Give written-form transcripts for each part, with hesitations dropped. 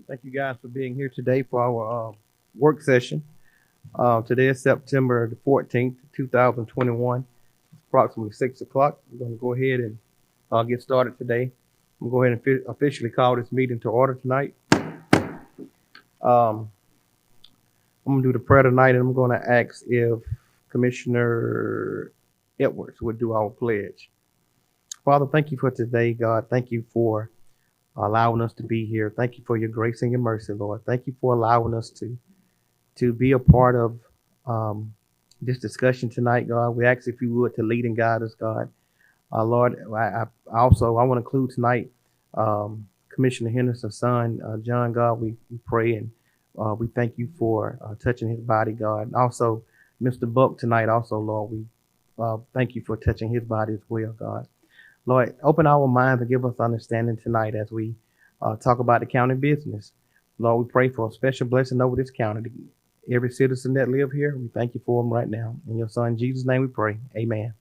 Thank you guys for being here today for our work session. Today is September the 14th, 2021. It's approximately 6 o'clock. We're going to go ahead and get started today. I'm going to go ahead and officially call this meeting to order tonight. Um, I'm going to do the prayer tonight, and I'm going to ask if Commissioner Edwards would do our pledge. Father, thank you for today, God. Thank you for allowing us to be here. Thank you for your grace and your mercy, Lord. Thank you for allowing us to be a part of this discussion tonight, God. We ask if you would to lead and guide us, God. Lord, I want to include tonight Commissioner Henderson's son, John, God. We pray and we thank you for touching his body, God. And also, Mr. Buck tonight, also, Lord, we thank you for touching his body as well, God. Lord, open our minds and give us understanding tonight as we talk about the county business. Lord, we pray for a special blessing over this county. Every citizen that live here, we thank you for them right now. In your son Jesus' name we pray. Amen.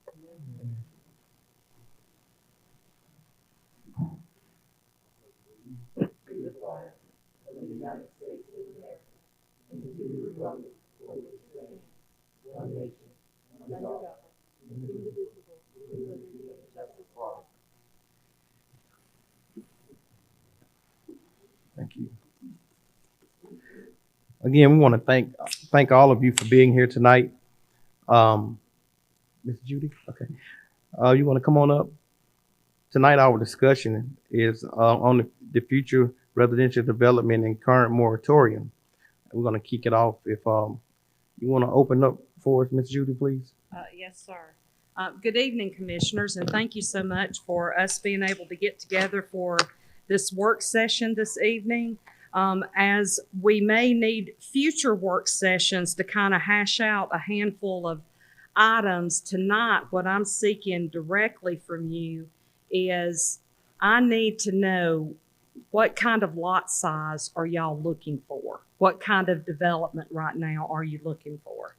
Thank you. Again, we want to thank all of you for being here tonight. Miss Judy, okay. You want to come on up? Tonight, our discussion is on the future residential development and current moratorium. We're going to kick it off. If you want to open up for us, Miss Judy, please. Yes, sir. Good evening, commissioners, and thank you so much for us being able to get together for this work session this evening. As we may need future work sessions to kind of hash out a handful of items tonight, what I'm seeking directly from you is I need to know what kind of lot size are y'all looking for? What kind of development right now are you looking for?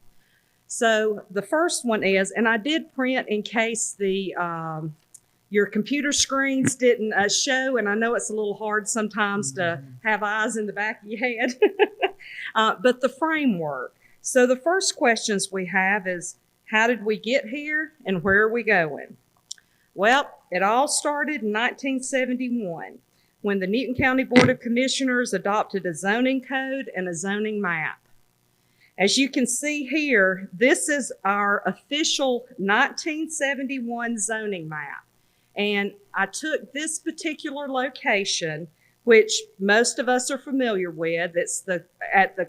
So the first one is, and I did print in case the your computer screens didn't show, and I know it's a little hard sometimes to have eyes in the back of your head, but the framework. So the first questions we have is, how did we get here and where are we going? Well, it all started in 1971 when the Newton County Board of Commissioners adopted a zoning code and a zoning map. As you can see here, this is our official 1971 zoning map. And I took this particular location, which most of us are familiar with. It's at the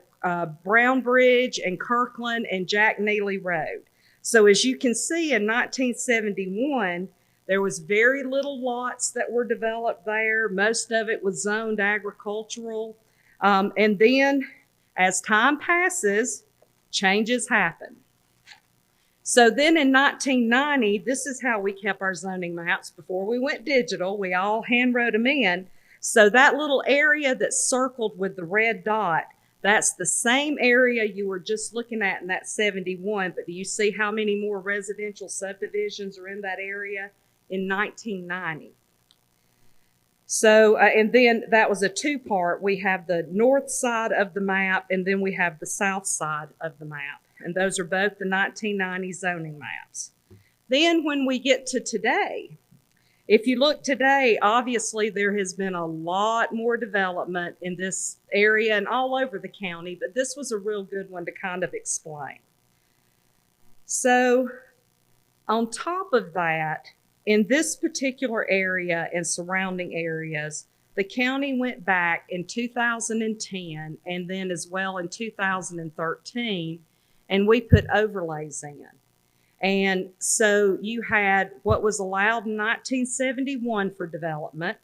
Brown Bridge and Kirkland and Jack Neely Road. So as you can see in 1971, there was very little lots that were developed there. Most of it was zoned agricultural. And then as time passes, changes happen. So then in 1990, this is how we kept our zoning maps before we went digital. We all hand wrote them in. So that little area that's circled with the red dot, that's the same area you were just looking at in that 71. But do you see how many more residential subdivisions are in that area in 1990? So, and then that was a two-part. We have the north side of the map, and then we have the south side of the map. And those are both the 1990 zoning maps. Then when we get to today, if you look today, obviously there has been a lot more development in this area and all over the county, but this was a real good one to kind of explain. So on top of that, in this particular area and surrounding areas, the county went back in 2010 and then as well in 2013, and we put overlays in. And so you had what was allowed in 1971 for development.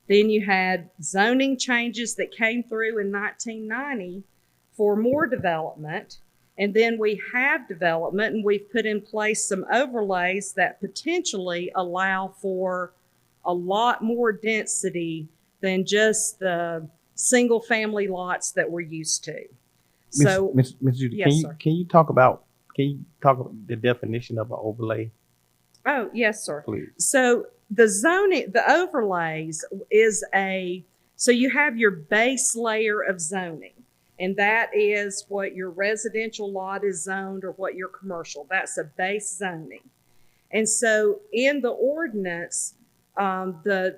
Then you had zoning changes that came through in 1990 for more development. And then we have development, and we've put in place some overlays that potentially allow for a lot more density than just the single family lots that we're used to. So, Miss Judy, yes, sir. Can you talk about the definition of an overlay, Oh, yes, sir. please? So the zoning, the overlays is a So you have your base layer of zoning, and that is what your residential lot is zoned or what your commercial. That's a base zoning. And so in the ordinance, the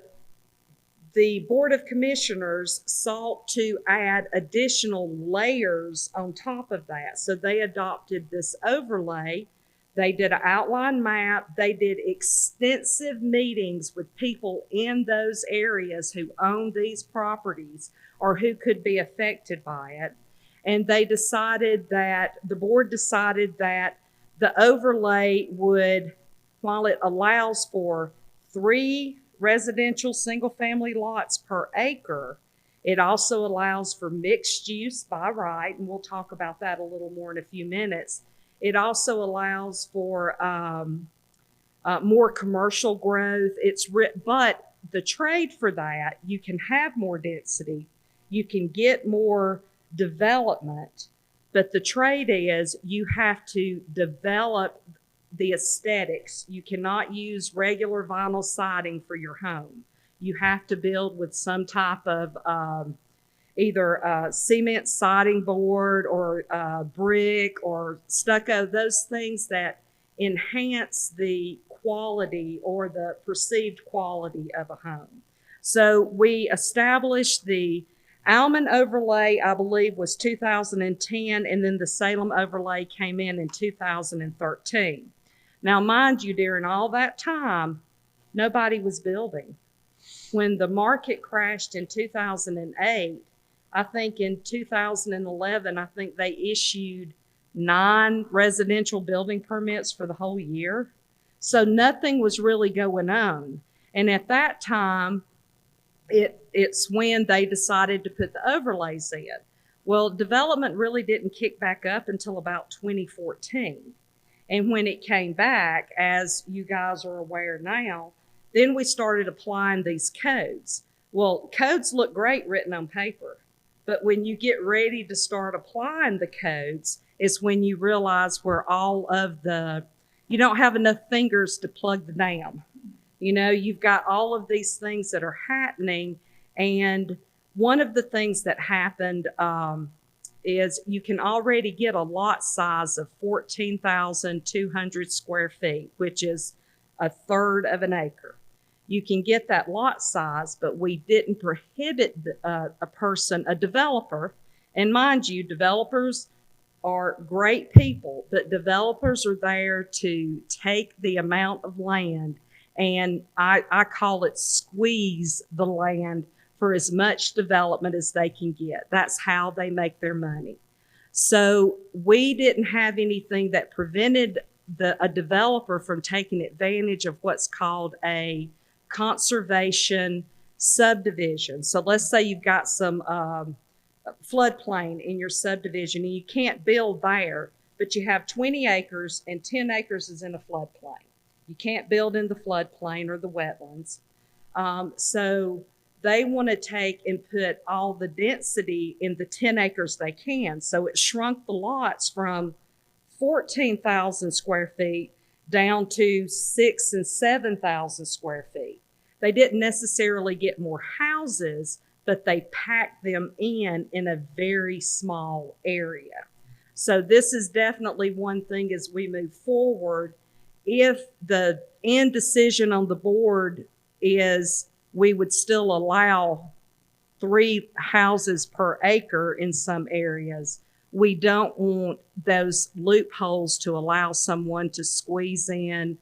Board of Commissioners sought to add additional layers on top of that. So they adopted this overlay. They did an outline map. They did extensive meetings with people in those areas who own these properties or who could be affected by it. And they decided that, the board decided that the overlay would, while it allows for 3 residential single-family lots per acre, it also allows for mixed use by right, and we'll talk about that a little more in a few minutes. It also allows for more commercial growth. But the trade for that, you can have more density, you can get more development, but the trade is you have to develop the aesthetics. You cannot use regular vinyl siding for your home. You have to build with some type of either cement siding board or brick or stucco, those things that enhance the quality or the perceived quality of a home. So we established the Alman overlay, I believe, was 2010, and then the Salem overlay came in 2013. Now, mind you, during all that time, nobody was building. When the market crashed in 2008, I think in 2011, I think they issued 9 residential building permits for the whole year. So nothing was really going on. And at that time, it's when they decided to put the overlays in. Well, development really didn't kick back up until about 2014. And when it came back, as you guys are aware now, then we started applying these codes. Well, codes look great written on paper, but when you get ready to start applying the codes is when you realize where all of you don't have enough fingers to plug the dam. You know, you've got all of these things that are happening, and one of the things that happened is you can already get a lot size of 14,200 square feet, which is a third of an acre. You can get that lot size, but we didn't prohibit a developer, and mind you, developers are great people, but developers are there to take the amount of land, and I call it squeeze the land for as much development as they can get. That's how they make their money. So we didn't have anything that prevented a developer from taking advantage of what's called a conservation subdivision. So let's say you've got some floodplain in your subdivision and you can't build there, but you have 20 acres and 10 acres is in a floodplain. You can't build in the floodplain or the wetlands. So they want to take and put all the density in the 10 acres they can. So it shrunk the lots from 14,000 square feet down to 6,000 and 7,000 square feet. They didn't necessarily get more houses, but they packed them in a very small area. So this is definitely one thing as we move forward. If the end decision on the board is we would still allow 3 houses per acre in some areas, we don't want those loopholes to allow someone to squeeze in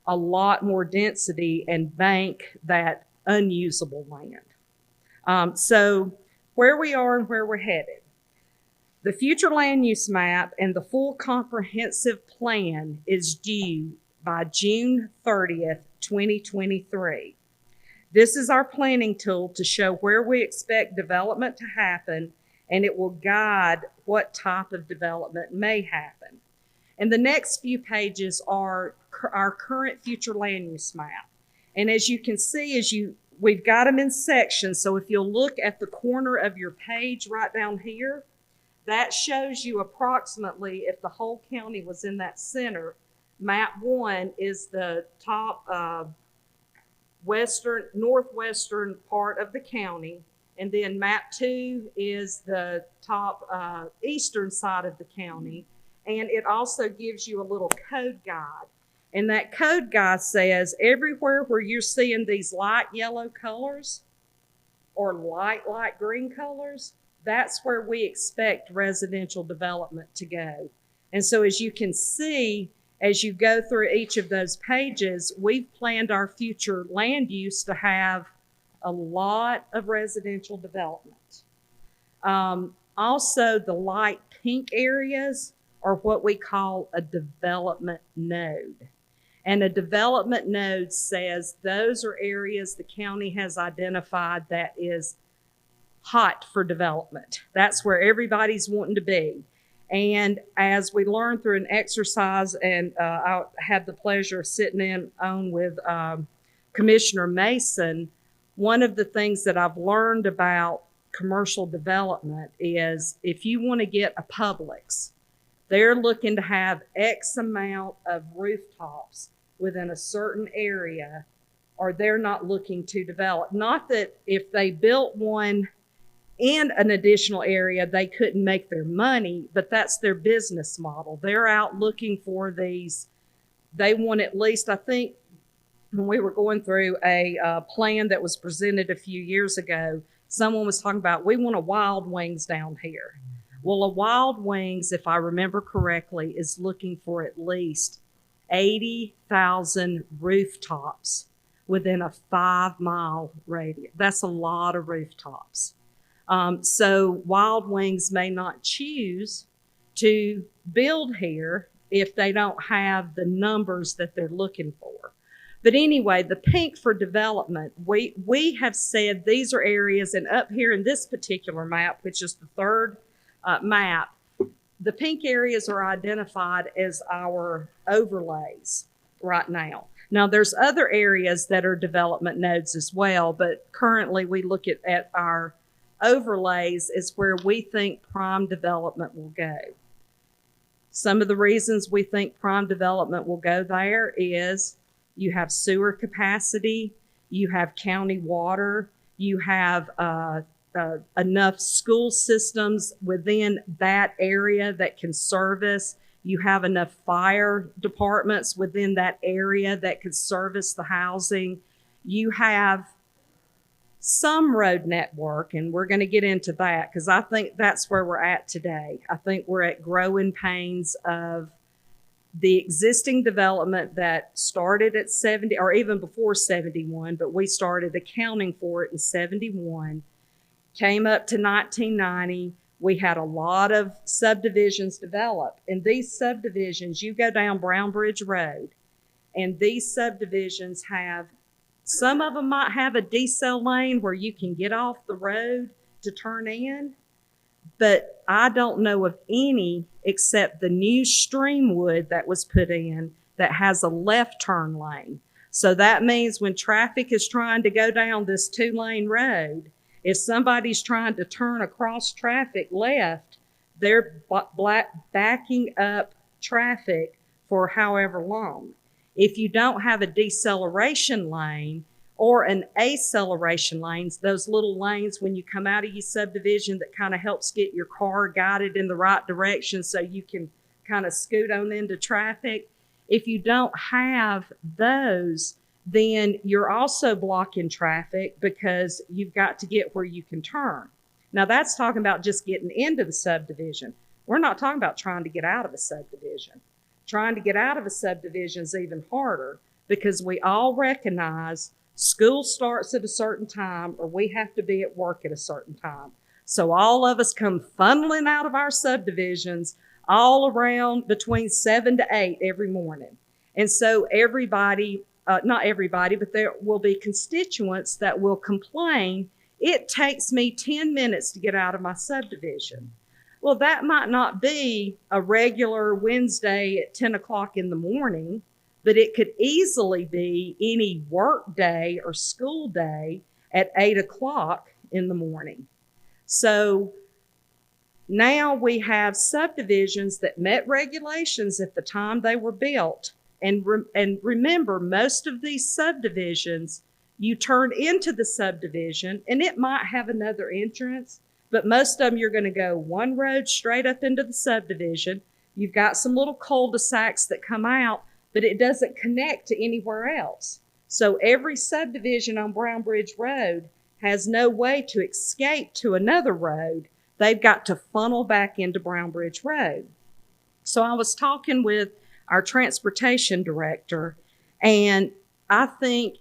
a lot more density and bank that unusable land. So where we are and where we're headed. The future land use map and the full comprehensive plan is due by June 30th, 2023. This is our planning tool to show where we expect development to happen, and it will guide what type of development may happen. And the next few pages are our current future land use map. And as you can see, we've got them in sections. So if you'll look at the corner of your page right down here, that shows you approximately if the whole county was in that center. Map 1 is the top northwestern part of the county, And then map 2 is the top eastern side of the county. And it also gives you a little code guide. And that code guide says everywhere where you're seeing these light yellow colors or light green colors, that's where we expect residential development to go. And so as you can see, as you go through each of those pages, we've planned our future land use to have a lot of residential development. Also, the light pink areas are what we call a development node. And a development node says those are areas the county has identified that is hot for development. That's where everybody's wanting to be. And as we learned through an exercise, and I had the pleasure of sitting on with Commissioner Mason, one of the things that I've learned about commercial development is if you want to get a Publix, they're looking to have X amount of rooftops within a certain area, or they're not looking to develop. Not that if they built one in an additional area, they couldn't make their money, but that's their business model. They're out looking for these. They want at least, I think, when we were going through a plan that was presented a few years ago, someone was talking about, we want a Wild Wings down here. Well, a Wild Wings, if I remember correctly, is looking for at least 80,000 rooftops within a 5-mile radius. That's a lot of rooftops. So Wild Wings may not choose to build here if they don't have the numbers that they're looking for. But anyway, the pink for development, we have said these are areas, and up here in this particular map, which is the third map, the pink areas are identified as our overlays right now. Now, there's other areas that are development nodes as well, but currently we look at our overlays as where we think prime development will go. Some of the reasons we think prime development will go there is you have sewer capacity, you have county water, you have enough school systems within that area that can service. You have enough fire departments within that area that could service the housing. You have some road network, and we're going to get into that because I think that's where we're at today. I think we're at growing pains of the existing development that started at 70 or even before 71, but we started accounting for it in 71, came up to 1990. We had a lot of subdivisions develop. And these subdivisions, you go down Brown Bridge Road, and these subdivisions have, some of them might have a decel lane where you can get off the road to turn in, but I don't know of any except the new Streamwood that was put in that has a left turn lane. So that means when traffic is trying to go down this 2-lane road, if somebody's trying to turn across traffic left, they're backing up traffic for however long. If you don't have a deceleration lane or an acceleration lanes, those little lanes when you come out of your subdivision that kind of helps get your car guided in the right direction so you can kind of scoot on into traffic. If you don't have those, then you're also blocking traffic because you've got to get where you can turn. Now that's talking about just getting into the subdivision. We're not talking about trying to get out of a subdivision. Trying to get out of a subdivision is even harder because we all recognize school starts at a certain time or we have to be at work at a certain time. So all of us come funneling out of our subdivisions all around between 7 to 8 every morning. And so everybody, not everybody, but there will be constituents that will complain, it takes me 10 minutes to get out of my subdivision. Well, that might not be a regular Wednesday at 10 o'clock in the morning, but it could easily be any work day or school day at 8 o'clock in the morning. So now we have subdivisions that met regulations at the time they were built. And remember, most of these subdivisions You turn into the subdivision, and it might have another entrance, but most of them you're going to go one road straight up into the subdivision. You've got some little cul-de-sacs that come out, but it doesn't connect to anywhere else. So every subdivision on Brown Bridge Road has no way to escape to another road. They've got to funnel back into Brown Bridge Road. So I was talking with our transportation director, and I think,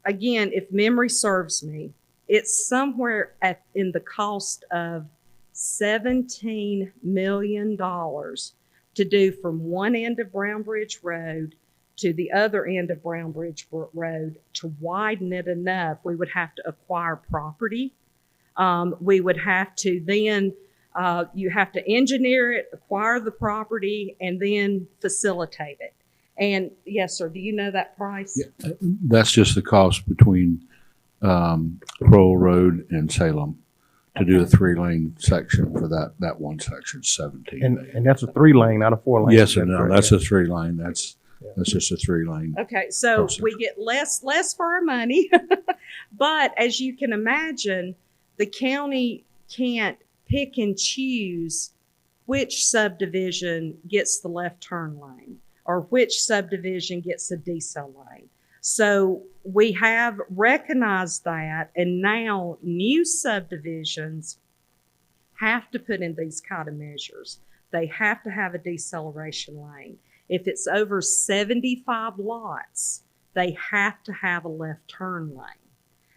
again, if memory serves me, it's somewhere in the cost of $17 million to do from one end of Brown Bridge Road to the other end of Brown Bridge Road. To widen it enough, we would have to acquire property. We would have to then, you have to engineer it, acquire the property, and then facilitate it. And yes, sir, do you know that price? Yeah, that's just the cost between Crowell Road and Salem to do a 3-lane section for that one section, 17 million. And that's a 3-lane, not a 4-lane. Yes and no, that's a 3-lane. That's just a 3-lane. Okay, so we get less for our money, but as you can imagine, the county can't pick and choose which subdivision gets the left turn lane or which subdivision gets a decel lane. So we have recognized that, and now new subdivisions have to put in these kind of measures. They have to have a deceleration lane. If it's over 75 lots, they have to have a left turn lane.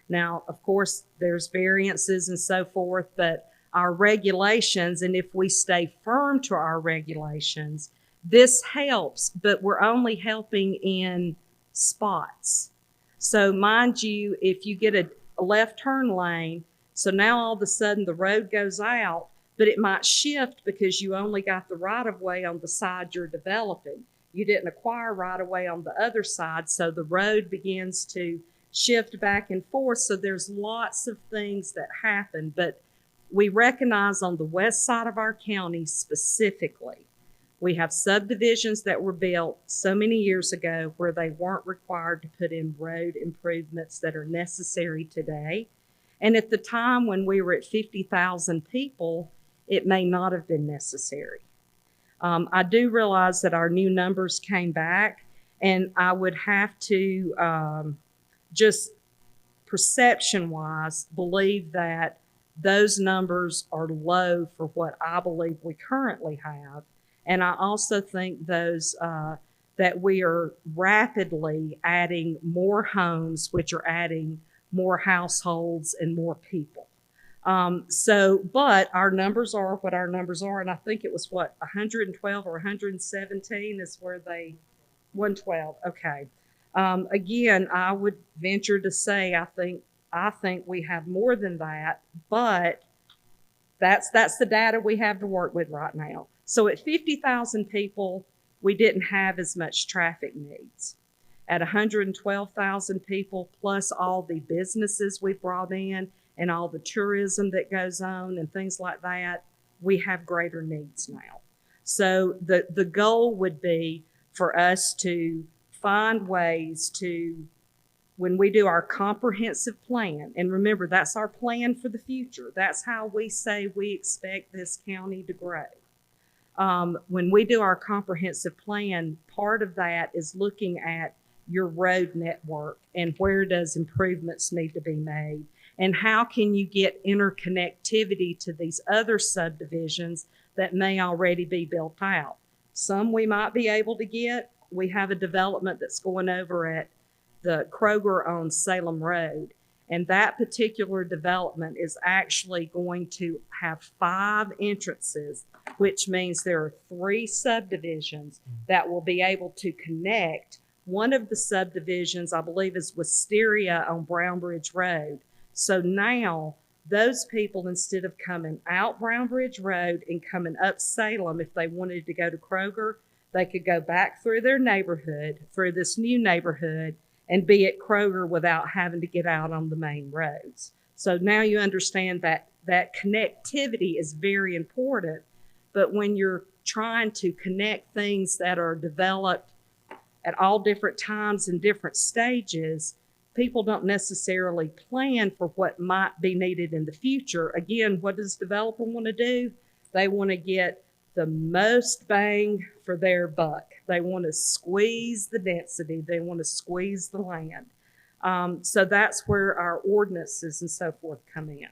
Now, of course, there's variances and so forth, but our regulations, and if we stay firm to our regulations, this helps, but we're only helping in spots. So mind you, if you get a left turn lane, so now all of a sudden the road goes out, but it might shift because you only got the right of way on the side you're developing. You didn't acquire right of way on the other side, so the road begins to shift back and forth. So there's lots of things that happen, but we recognize on the west side of our county specifically, we have subdivisions that were built so many years ago where they weren't required to put in road improvements that are necessary today. And at the time when we were at 50,000 people, it may not have been necessary. I do realize that our new numbers came back, and I would have to just perception-wise believe that those numbers are low for what I believe we currently have. And I also think those that we are rapidly adding more homes, which are adding more households and more people. But our numbers are what our numbers are, and I think it was 112 or 117 is where 112. Okay. Again, I would venture to say I think we have more than that, but that's the data we have to work with right now. So at 50,000 people, we didn't have as much traffic needs. At 112,000 people, plus all the businesses we brought in and all the tourism that goes on and things like that, we have greater needs now. So the goal would be for us to find ways to, when we do our comprehensive plan, and remember, that's our plan for the future. That's how we say we expect this county to grow. When we do our comprehensive plan, part of that is looking at your road network and where does improvements need to be made, and how can you get interconnectivity to these other subdivisions that may already be built out. Some we might be able to get. We have a development that's going over at the Kroger on Salem Road, and that particular development is actually going to have 5 entrances, which means there are 3 subdivisions that will be able to connect. One of the subdivisions, I believe, is Wisteria on Brown Bridge Road. So now those people, instead of coming out Brown Bridge Road and coming up Salem, if they wanted to go to Kroger, they could go back through their neighborhood, through this new neighborhood, and be at Kroger without having to get out on the main roads. So now you understand that connectivity is very important, but when you're trying to connect things that are developed at all different times and different stages, people don't necessarily plan for what might be needed in the future. Again, what does developer want to do? They want to get the most bang for their buck. They want to squeeze the density. They want to squeeze the land. So that's where our ordinances and so forth come in.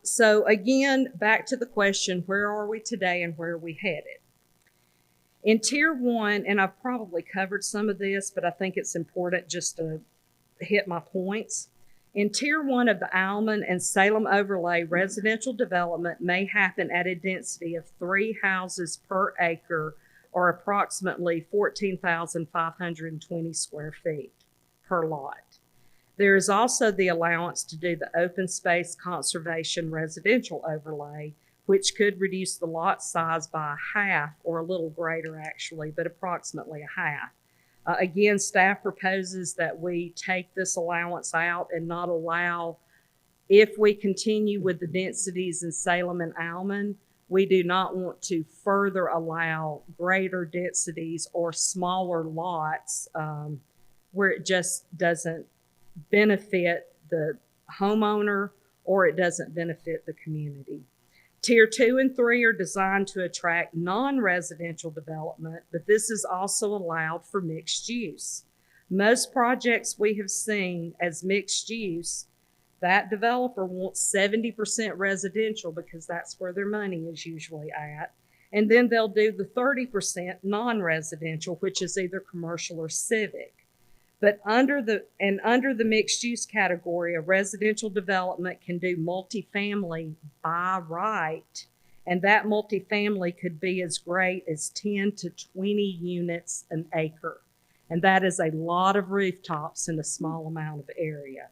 So again, back to the question, where are we today and where are we headed? In Tier 1, and I've probably covered some of this, but I think it's important just to hit my points. In Tier 1 of the Alman and Salem overlay, residential development may happen at a density of 3 houses per acre, or approximately 14,520 square feet per lot. There is also the allowance to do the open space conservation residential overlay, which could reduce the lot size by a half, or a little greater actually, but approximately a half. Again, staff proposes that we take this allowance out and not allow, if we continue with the densities in Salem and Alman, we do not want to further allow greater densities or smaller lots where it just doesn't benefit the homeowner or it doesn't benefit the community. Tier 2 and 3 are designed to attract non-residential development, but this is also allowed for mixed use. Most projects we have seen as mixed use, that developer wants 70% residential because that's where their money is usually at. And then they'll do the 30% non-residential, which is either commercial or civic. But under the mixed use category, a residential development can do multifamily by right. And that multifamily could be as great as 10 to 20 units an acre. And that is a lot of rooftops in a small amount of area.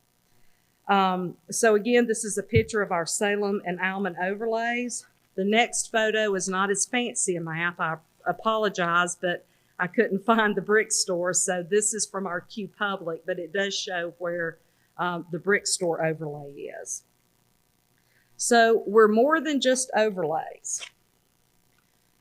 So again, this is a picture of our Salem and Alman overlays. The next photo is not as fancy a map. I apologize, but I couldn't find the brick store, so this is from our Q Public, but it does show where the brick store overlay is. So we're more than just overlays.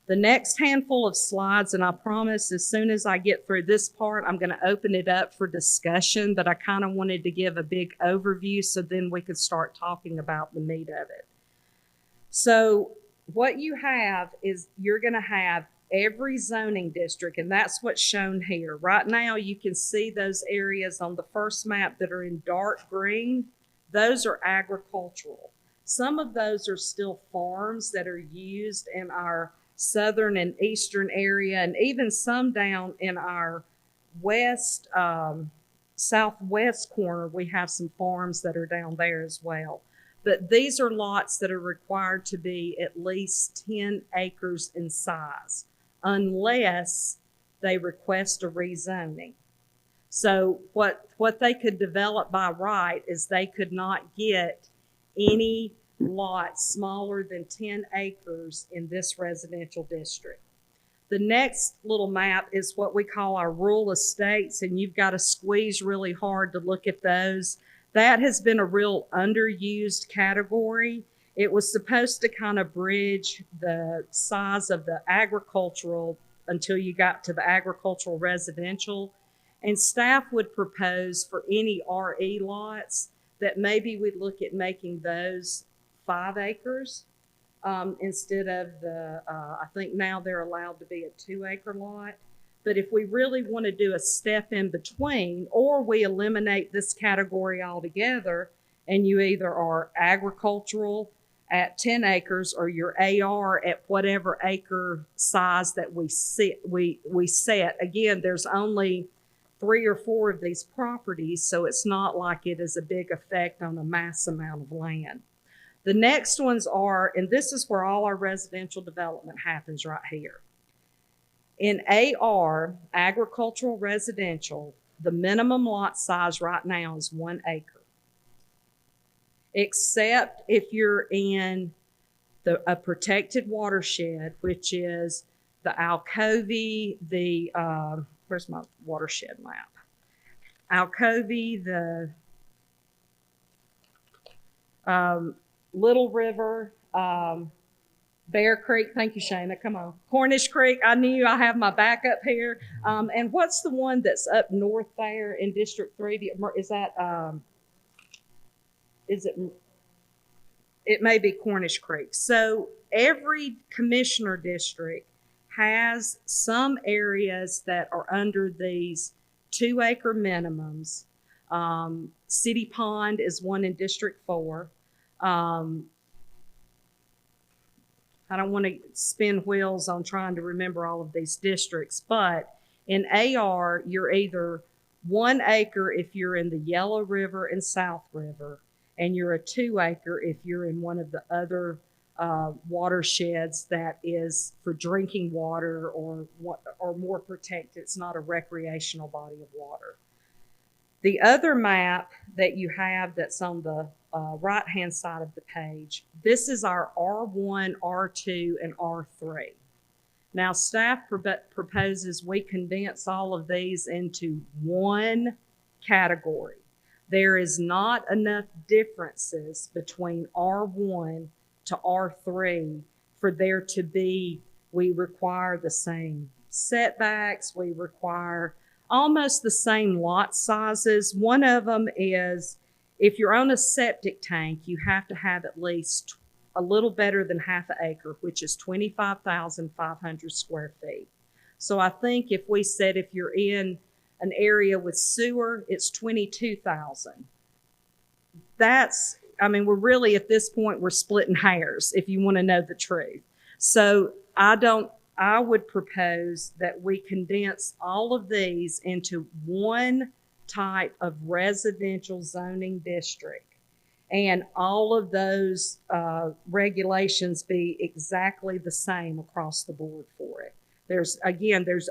The next handful of slides, and I promise as soon as I get through this part, I'm going to open it up for discussion, but I kind of wanted to give a big overview so then we could start talking about the meat of it. So what you have is you're going to have every zoning district, and that's what's shown here. Right now, you can see those areas on the first map that are in dark green. Those are agricultural. Some of those are still farms that are used in our southern and eastern area, and even some down in our southwest corner, we have some farms that are down there as well. But these are lots that are required to be at least 10 acres in size, unless they request a rezoning. So what they could develop by right is they could not get any lots smaller than 10 acres in this residential district. The next little map is what we call our rural estates, and you've got to squeeze really hard to look at those. That has been a real underused category. It was supposed to kind of bridge the size of the agricultural until you got to the agricultural residential. And staff would propose for any RE lots that maybe we'd look at making those 5 acres instead of the, I think now they're allowed to be a 2-acre lot. But if we really want to do a step in between, or we eliminate this category altogether and you either are agricultural at 10 acres or your AR at whatever acre size that we set. Again, there's only 3 or 4 of these properties, so it's not like it is a big effect on a mass amount of land. The next ones are, and this is where all our residential development happens right here. In AR, agricultural residential, the minimum lot size right now is 1 acre. Except if you're in a protected watershed, which is the Alcovy, where's my watershed map? Alcovy, the Little River, Bear Creek, thank you, Shana, come on. Cornish Creek, I knew I have my backup here. And what's the one that's up north there in District 3? Is that, is it, it may be Cornish Creek. So every commissioner district has some areas that are under these 2-acre minimums. City Pond is one in District 4. I don't want to spin wheels on trying to remember all of these districts, but in AR, you're either 1 acre if you're in the Yellow River and South River, and you're a 2-acre if you're in one of the other watersheds that is for drinking water or more protected. It's not a recreational body of water. The other map that you have that's on the right-hand side of the page, this is our R1, R2, and R3. Now, staff proposes we condense all of these into one category. There is not enough differences between R1 to R3 for there to be, we require the same setbacks, we require almost the same lot sizes. One of them is if you're on a septic tank, you have to have at least a little better than half an acre, which is 25,500 square feet. So I think if we said if you're in an area with sewer, it's 22,000. We're really at this point, we're splitting hairs if you want to know the truth. So I would propose that we condense all of these into one type of residential zoning district, and all of those regulations be exactly the same across the board for it. There's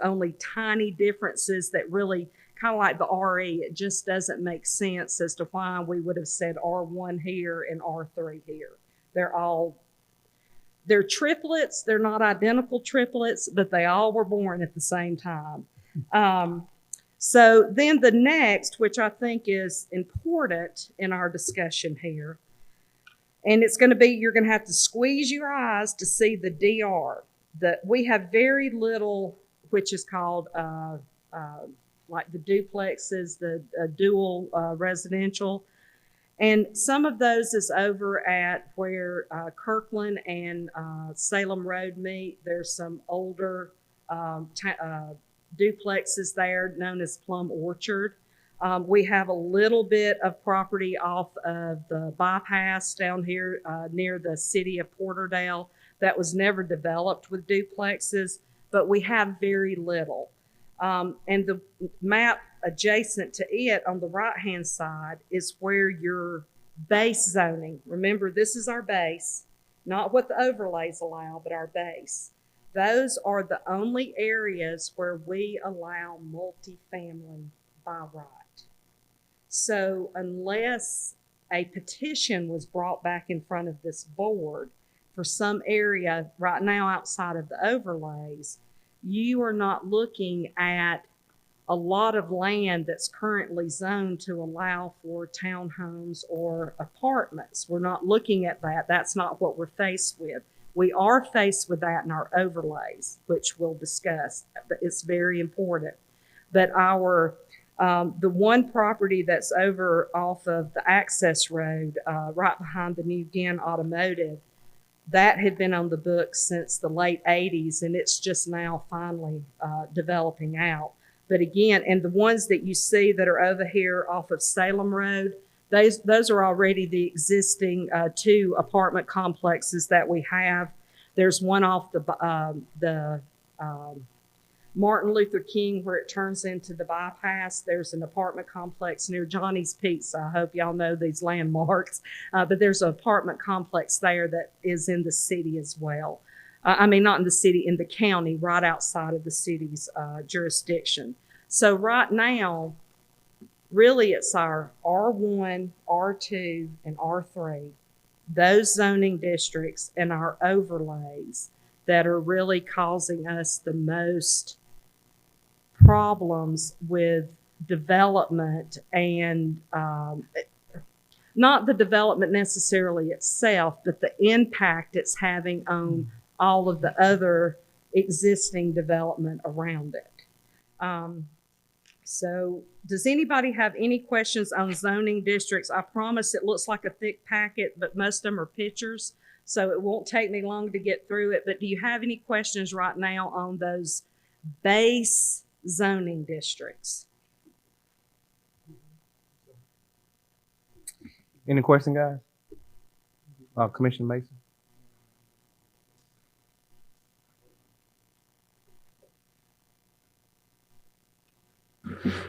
only tiny differences that really, kind of like the RE, it just doesn't make sense as to why we would have said R1 here and R3 here. They're triplets. They're not identical triplets, but they all were born at the same time. So then the next, which I think is important in our discussion here, and it's going to be, you're going to have to squeeze your eyes to see the DR. We have very little, which is called like the duplexes, the dual residential. And some of those is over at where Kirkland and Salem Road meet. There's some older duplexes there known as Plum Orchard. We have a little bit of property off of the bypass down here near the city of Porterdale that was never developed with duplexes, but we have very little. And the map adjacent to it on the right-hand side is where your base zoning, remember this is our base, not what the overlays allow, but our base. Those are the only areas where we allow multifamily by right. So unless a petition was brought back in front of this board for some area right now outside of the overlays, you are not looking at a lot of land that's currently zoned to allow for townhomes or apartments. We're not looking at that. That's not what we're faced with. We are faced with that in our overlays, which we'll discuss. It's very important. But the one property that's over off of the access road, right behind the New Ginn Automotive, that had been on the books since the late 80s, and it's just now finally developing out. But again, and the ones that you see that are over here off of Salem Road, those are already the existing 2 apartment complexes that we have. There's one off the Martin Luther King where it turns into the bypass. There's an apartment complex near Johnny's Pizza. I hope y'all know these landmarks. But there's an apartment complex there that is in the city as well. Not in the city, in the county, right outside of the city's jurisdiction. So right now, really it's our R1, R2, and R3, those zoning districts and our overlays that are really causing us the most problems with development, and not the development necessarily itself, but the impact it's having on all of the other existing development around it. So does anybody have any questions on zoning districts? I promise it looks like a thick packet, but most of them are pictures, so it won't take me long to get through it. But do you have any questions right now on those base zoning districts? Any question, guys? Commissioner Mason?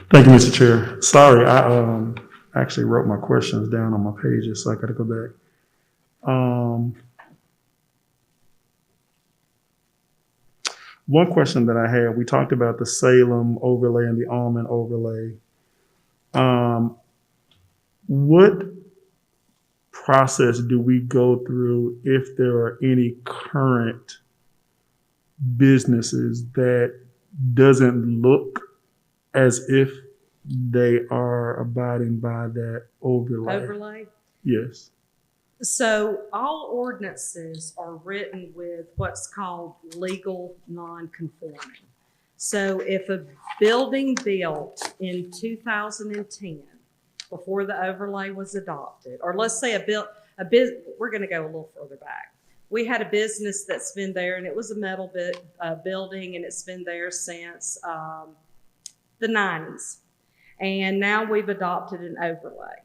Thank you, Mr. Chair. Sorry, I actually wrote my questions down on my pages, so I got to go back. One question that I had, we talked about the Salem overlay and the Almond overlay. What process do we go through if there are any current businesses that doesn't look as if they are abiding by that overlay? Yes. So all ordinances are written with what's called legal non-conforming. So if a building built in 2010, before the overlay was adopted, or let's say we're going to go a little further back. We had a business that's been there, and it was a metal building, and it's been there since the 90s. And now we've adopted an overlay.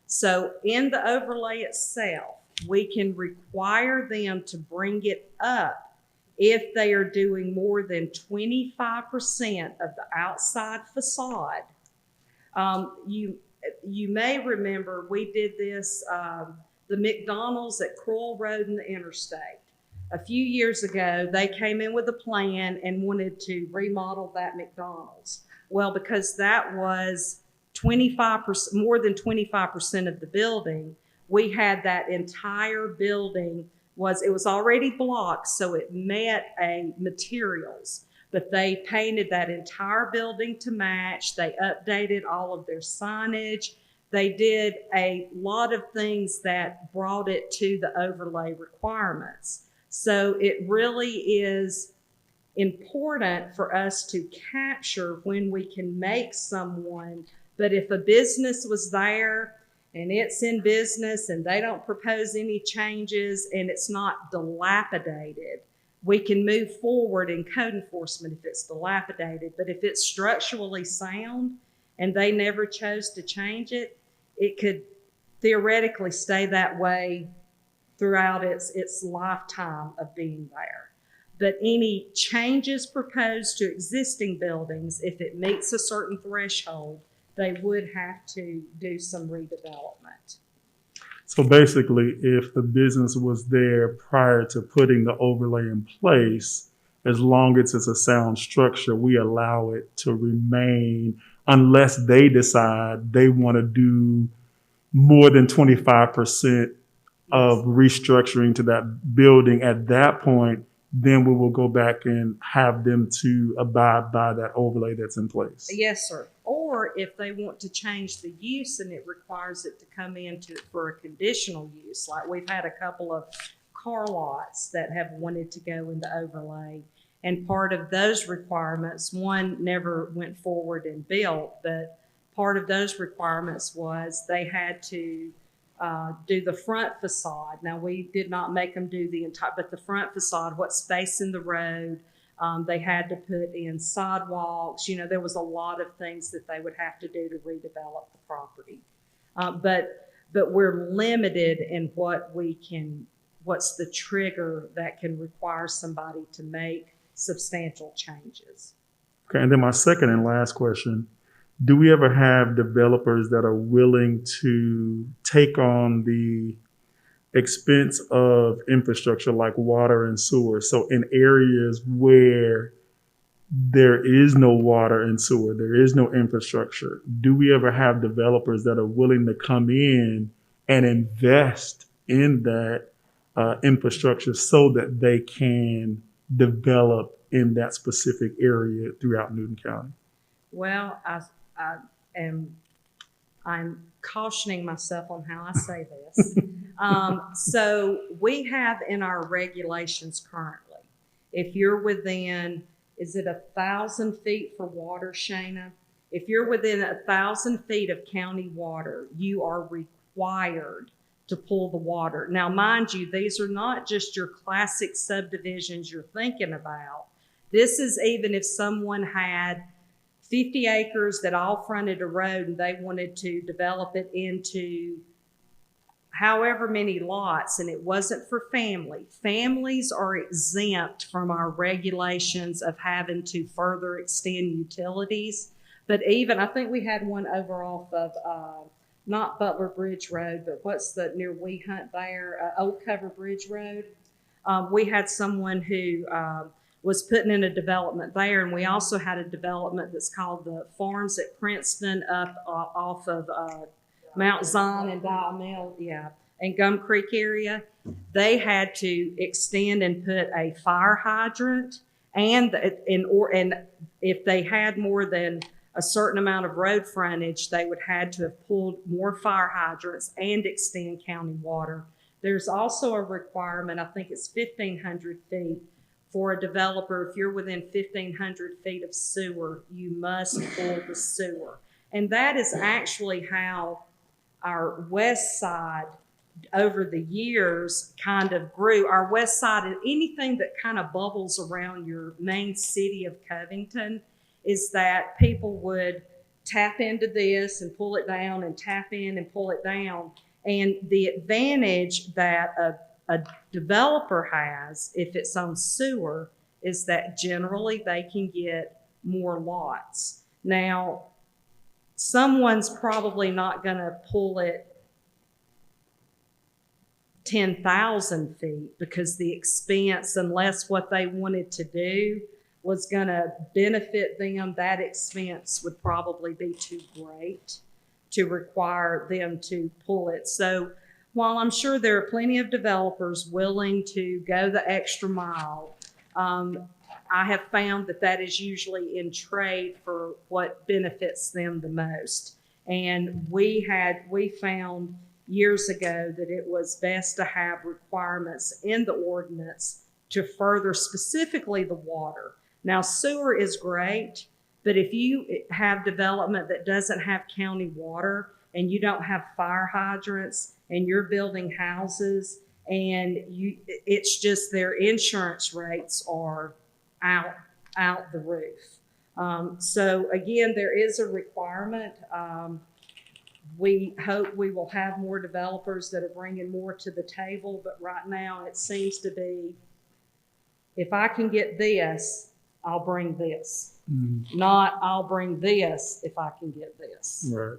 So in the overlay itself, we can require them to bring it up if they are doing more than 25% of the outside facade. You may remember we did this, the McDonald's at Crowell Road and the interstate. A few years ago, they came in with a plan and wanted to remodel that McDonald's. Well, because that was 25%, more than 25% of the building, we had that entire building it was already blocked, so it met a materials, but they painted that entire building to match. They updated all of their signage. They did a lot of things that brought it to the overlay requirements. So it really is important for us to capture when we can make someone. But if a business was there and it's in business and they don't propose any changes and it's not dilapidated, we can move forward in code enforcement if it's dilapidated. But if it's structurally sound and they never chose to change it, it could theoretically stay that way throughout its lifetime of being there. But any changes proposed to existing buildings, if it meets a certain threshold, they would have to do some redevelopment. So basically, if the business was there prior to putting the overlay in place, as long as it's a sound structure, we allow it to remain unless they decide they want to do more than 25% of restructuring to that building. At that point, then we will go back and have them to abide by that overlay that's in place. Yes, sir. Or if they want to change the use and it requires it to come into for a conditional use, like we've had a couple of car lots that have wanted to go into overlay. And part of those requirements, one never went forward and built, but part of those requirements was they had to do the front facade. Now, we did not make them do the entire, but the front facade, what's facing the road, they had to put in sidewalks. You know, there was a lot of things that they would have to do to redevelop the property. But we're limited in what's the trigger that can require somebody to make substantial changes. Okay, and then my second and last question. Do we ever have developers that are willing to take on the expense of infrastructure like water and sewer? So in areas where there is no water and sewer, there is no infrastructure, do we ever have developers that are willing to come in and invest in that infrastructure so that they can develop in that specific area throughout Newton County? Well, I'm cautioning myself on how I say this. So we have in our regulations currently If you're within, is it 1,000 feet for water, Shayna? If you're within 1,000 feet of county water, you are required to pull the water. Now, mind you, these are not just your classic subdivisions you're thinking about. This is even if someone had 50 acres that all fronted a road and they wanted to develop it into however many lots, and it wasn't for family. Families are exempt from our regulations of having to further extend utilities. But even, I think we had one over off of, not Butler Bridge Road, but what's the, near We Hunt there, Old Cover Bridge Road. We had someone who was putting in a development there, and we also had a development that's called the Farms at Princeton up off of Mount Zion and Dial Mill, and Gum Creek area. They had to extend and put a fire hydrant, and if they had more than a certain amount of road frontage, they would had to have pulled more fire hydrants and extend county water. There's also a requirement, I think it's 1,500 feet, for a developer. If you're within 1,500 feet of sewer, you must pull the sewer. And that is actually how our west side over the years kind of grew. Our west side, and anything that kind of bubbles around your main city of Covington, is that people would tap into this and pull it down and tap in and pull it down. And the advantage that a developer has, if it's on sewer, is that generally they can get more lots. Now, someone's probably not going to pull it 10,000 feet because the expense, unless what they wanted to do was going to benefit them, that expense would probably be too great to require them to pull it. So while I'm sure there are plenty of developers willing to go the extra mile, I have found that that is usually in trade for what benefits them the most. And we found years ago that it was best to have requirements in the ordinance to further specifically the water. Now, sewer is great, but if you have development that doesn't have county water and you don't have fire hydrants and you're building houses and it's just their insurance rates are out the roof. So again, there is a requirement. We hope we will have more developers that are bringing more to the table, but right now it seems to be, if I can get this, I'll bring this. Not I'll bring this if I can get this. Right.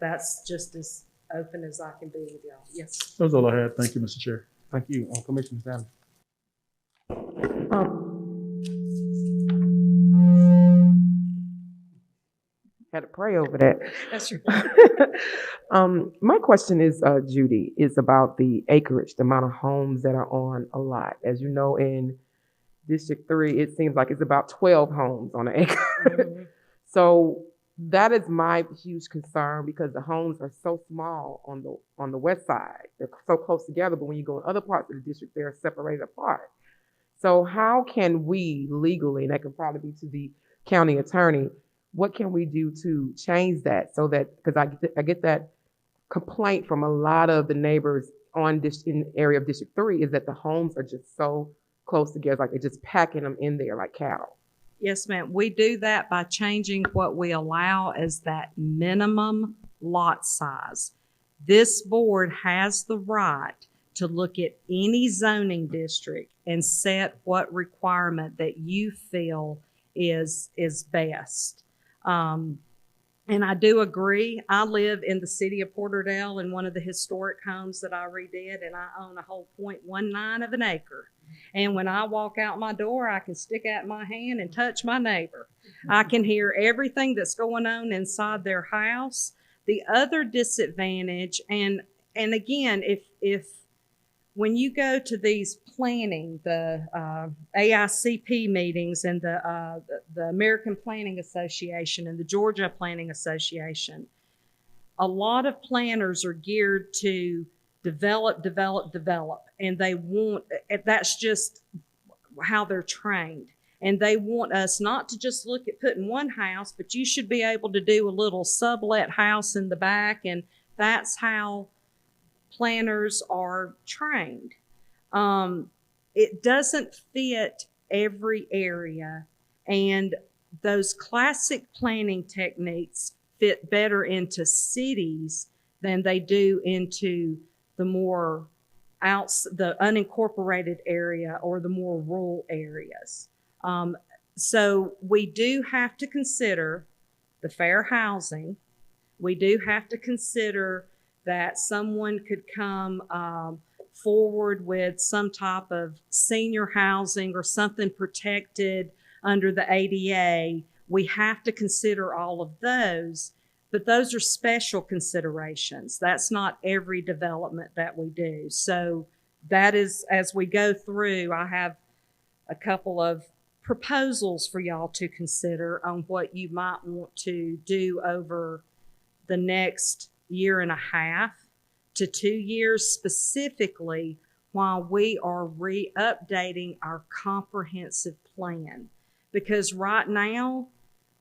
That's just as open as I can be with y'all. Yes. That was all I had. Thank you, Mr. Chair. Thank you, Commissioner Sanders. Had to pray over that. That's right. My question is, Judy, is about the acreage, the amount of homes that are on a lot. As you know, in District 3, it seems like it's about 12 homes on an acre. Mm-hmm. So that is my huge concern because the homes are so small on the west side. They're so close together, but when you go in other parts of the district, they're separated apart. So how can we legally, and that can probably be to the county attorney, what can we do to change that so that, because I get that complaint from a lot of the neighbors in the area of District 3 is that the homes are just so close together, like they're just packing them in there like cattle. Yes, ma'am. We do that by changing what we allow as that minimum lot size. This board has the right to look at any zoning district and set what requirement that you feel is best. And I do agree. I live in the city of Porterdale in one of the historic homes that I redid, and I own a whole 0.19 of an acre. And when I walk out my door, I can stick out my hand and touch my neighbor. I can hear everything that's going on inside their house. The other disadvantage, and again, if when you go to these planning, the AICP meetings and the American Planning Association and the Georgia Planning Association, a lot of planners are geared to develop, and they want, that's just how they're trained. And they want us not to just look at putting one house, but you should be able to do a little sublet house in the back. And that's how planners are trained. It doesn't fit every area, and those classic planning techniques fit better into cities than they do into the more the unincorporated area or the more rural areas. So we do have to consider the fair housing. We do have to consider that someone could come forward with some type of senior housing or something protected under the ADA. We have to consider all of those, but those are special considerations. That's not every development that we do. So that is, as we go through, I have a couple of proposals for y'all to consider on what you might want to do over the next year and a half to 2 years, specifically while we are re-updating our comprehensive plan. Because right now,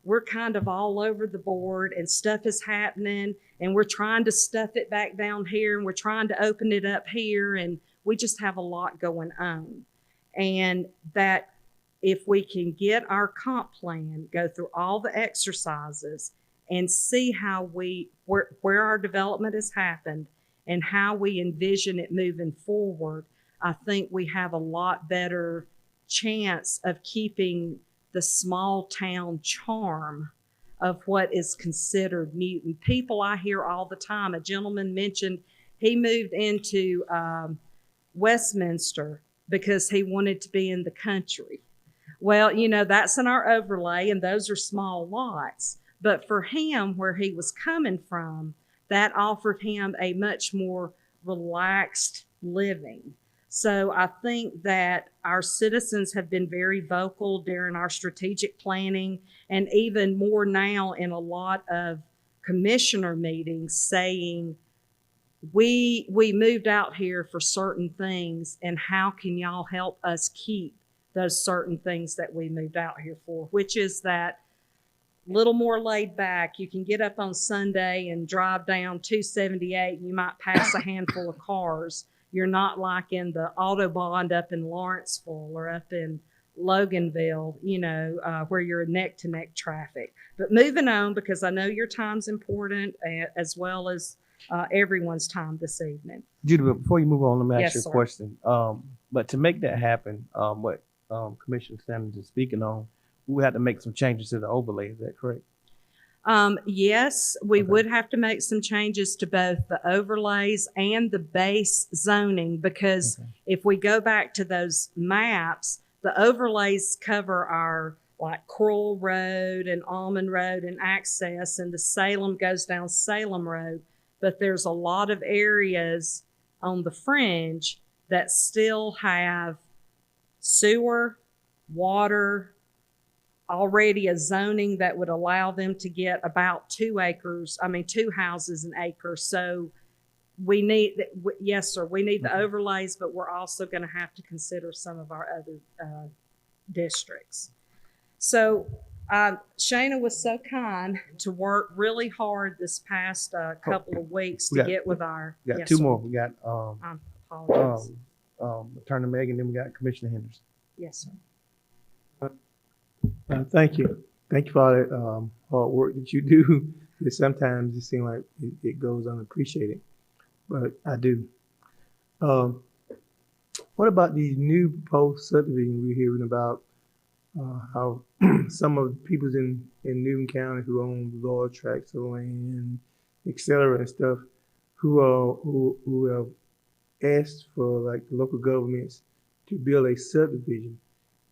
we're kind of all over the board and stuff is happening and we're trying to stuff it back down here and we're trying to open it up here, and we just have a lot going on. And that if we can get our comp plan, go through all the exercises and see how where our development has happened and how we envision it moving forward, I think we have a lot better chance of keeping the small town charm of what is considered Newton. People I hear all the time, a gentleman mentioned he moved into Westminster because he wanted to be in the country. Well, you know, that's in our overlay and those are small lots. But for him, where he was coming from, that offered him a much more relaxed living. So I think that our citizens have been very vocal during our strategic planning, and even more now in a lot of commissioner meetings, saying, we moved out here for certain things, and how can y'all help us keep those certain things that we moved out here for, which is that little more laid back. You can get up on Sunday and drive down 278 and you might pass a handful of cars. You're not like in the Autobahn up in Lawrenceville or up in Loganville, you know, where you're neck to neck traffic. But moving on, because I know your time's important as well as everyone's time this evening. Judy, but before you move on, let me ask Yes, you sir. a question. But to make that happen, what Commissioner Sanders is speaking on, we had to make some changes to the overlay. Is that correct? Yes, we Okay. would have to make some changes to both the overlays and the base zoning, because Okay. if we go back to those maps, the overlays cover our like Crowell Road and Almond Road and access, and the Salem goes down Salem Road. But there's a lot of areas on the fringe that still have sewer, water, already a zoning that would allow them to get about 2 houses an acre. So we need, yes, sir, we need the Okay. overlays, but we're also going to have to consider some of our other districts. So Shana was so kind to work really hard this past couple of weeks to get with our. We got Yes, two sir. more. We got I apologize. Attorney Megan, then we got Commissioner Henderson. Yes, sir. Thank you. Thank you for all that hard work that you do. Because sometimes it seems like it goes unappreciated, but I do. What about these new proposed subdivisions we're hearing about? How some of the people in Newton County who own large tracts of land, et cetera, and stuff, who have asked for like the local governments to build a subdivision.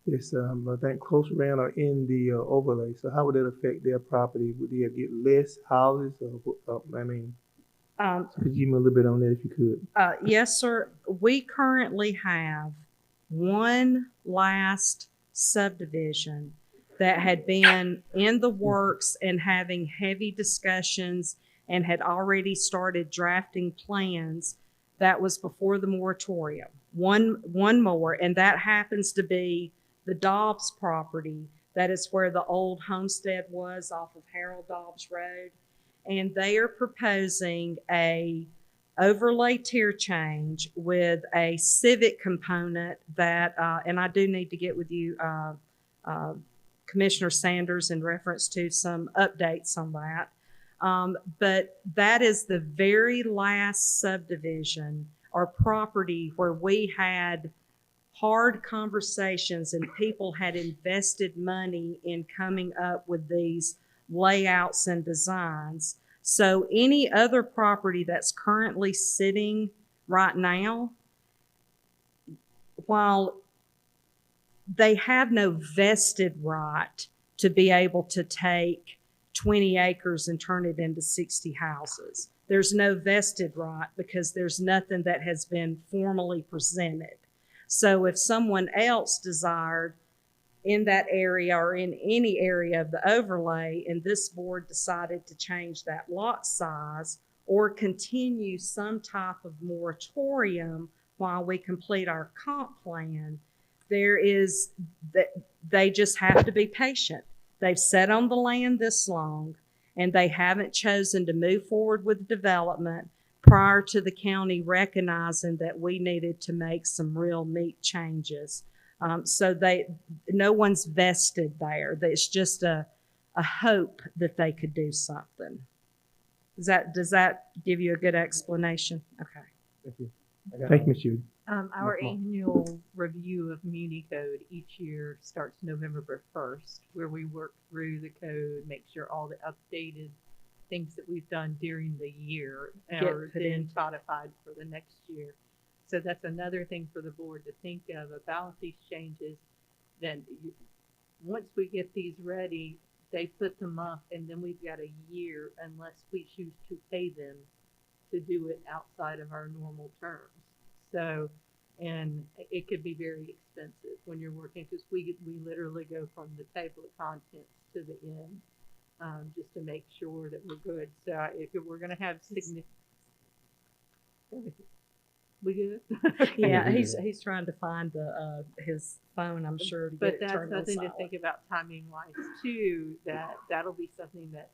It's I think close around or in the overlay. So how would that affect their property? Would they get less houses? Or could you give me a little bit on that if you could? Yes, sir. We currently have one last subdivision that had been in the works and having heavy discussions and had already started drafting plans. That was before the moratorium. One more, and that happens to be the Dobbs property. That is where the old homestead was off of Harold Dobbs Road. And they are proposing a overlay tier change with a civic component that, and I do need to get with you, Commissioner Sanders, in reference to some updates on that. But that is the very last subdivision or property where we had hard conversations and people had invested money in coming up with these layouts and designs. So any other property that's currently sitting right now, while they have no vested right to be able to take 20 acres and turn it into 60 houses. There's no vested right because there's nothing that has been formally presented. So if someone else desired in that area or in any area of the overlay, and this board decided to change that lot size or continue some type of moratorium while we complete our comp plan, they just have to be patient. They've sat on the land this long and they haven't chosen to move forward with development prior to the county recognizing that we needed to make some real meat changes. So no one's vested there. It's just a hope that they could do something. Does that give you a good explanation? Okay. Thank you. Thank you, Ms. Judy. Our annual review of Muni code each year starts November 1st, where we work through the code, make sure all the updated things that we've done during the year are then codified for the next year. So that's another thing for the board to think of about these changes. Then once we get these ready, they put them up and then we've got a year unless we choose to pay them to do it outside of our normal terms. So, and it could be very expensive when you're working because we literally go from the table of contents to the end just to make sure that we're good. So if we're going to have significant, we good? Yeah, he's trying to find his phone, I'm sure. But that's something to think about timing wise too. That'll be something that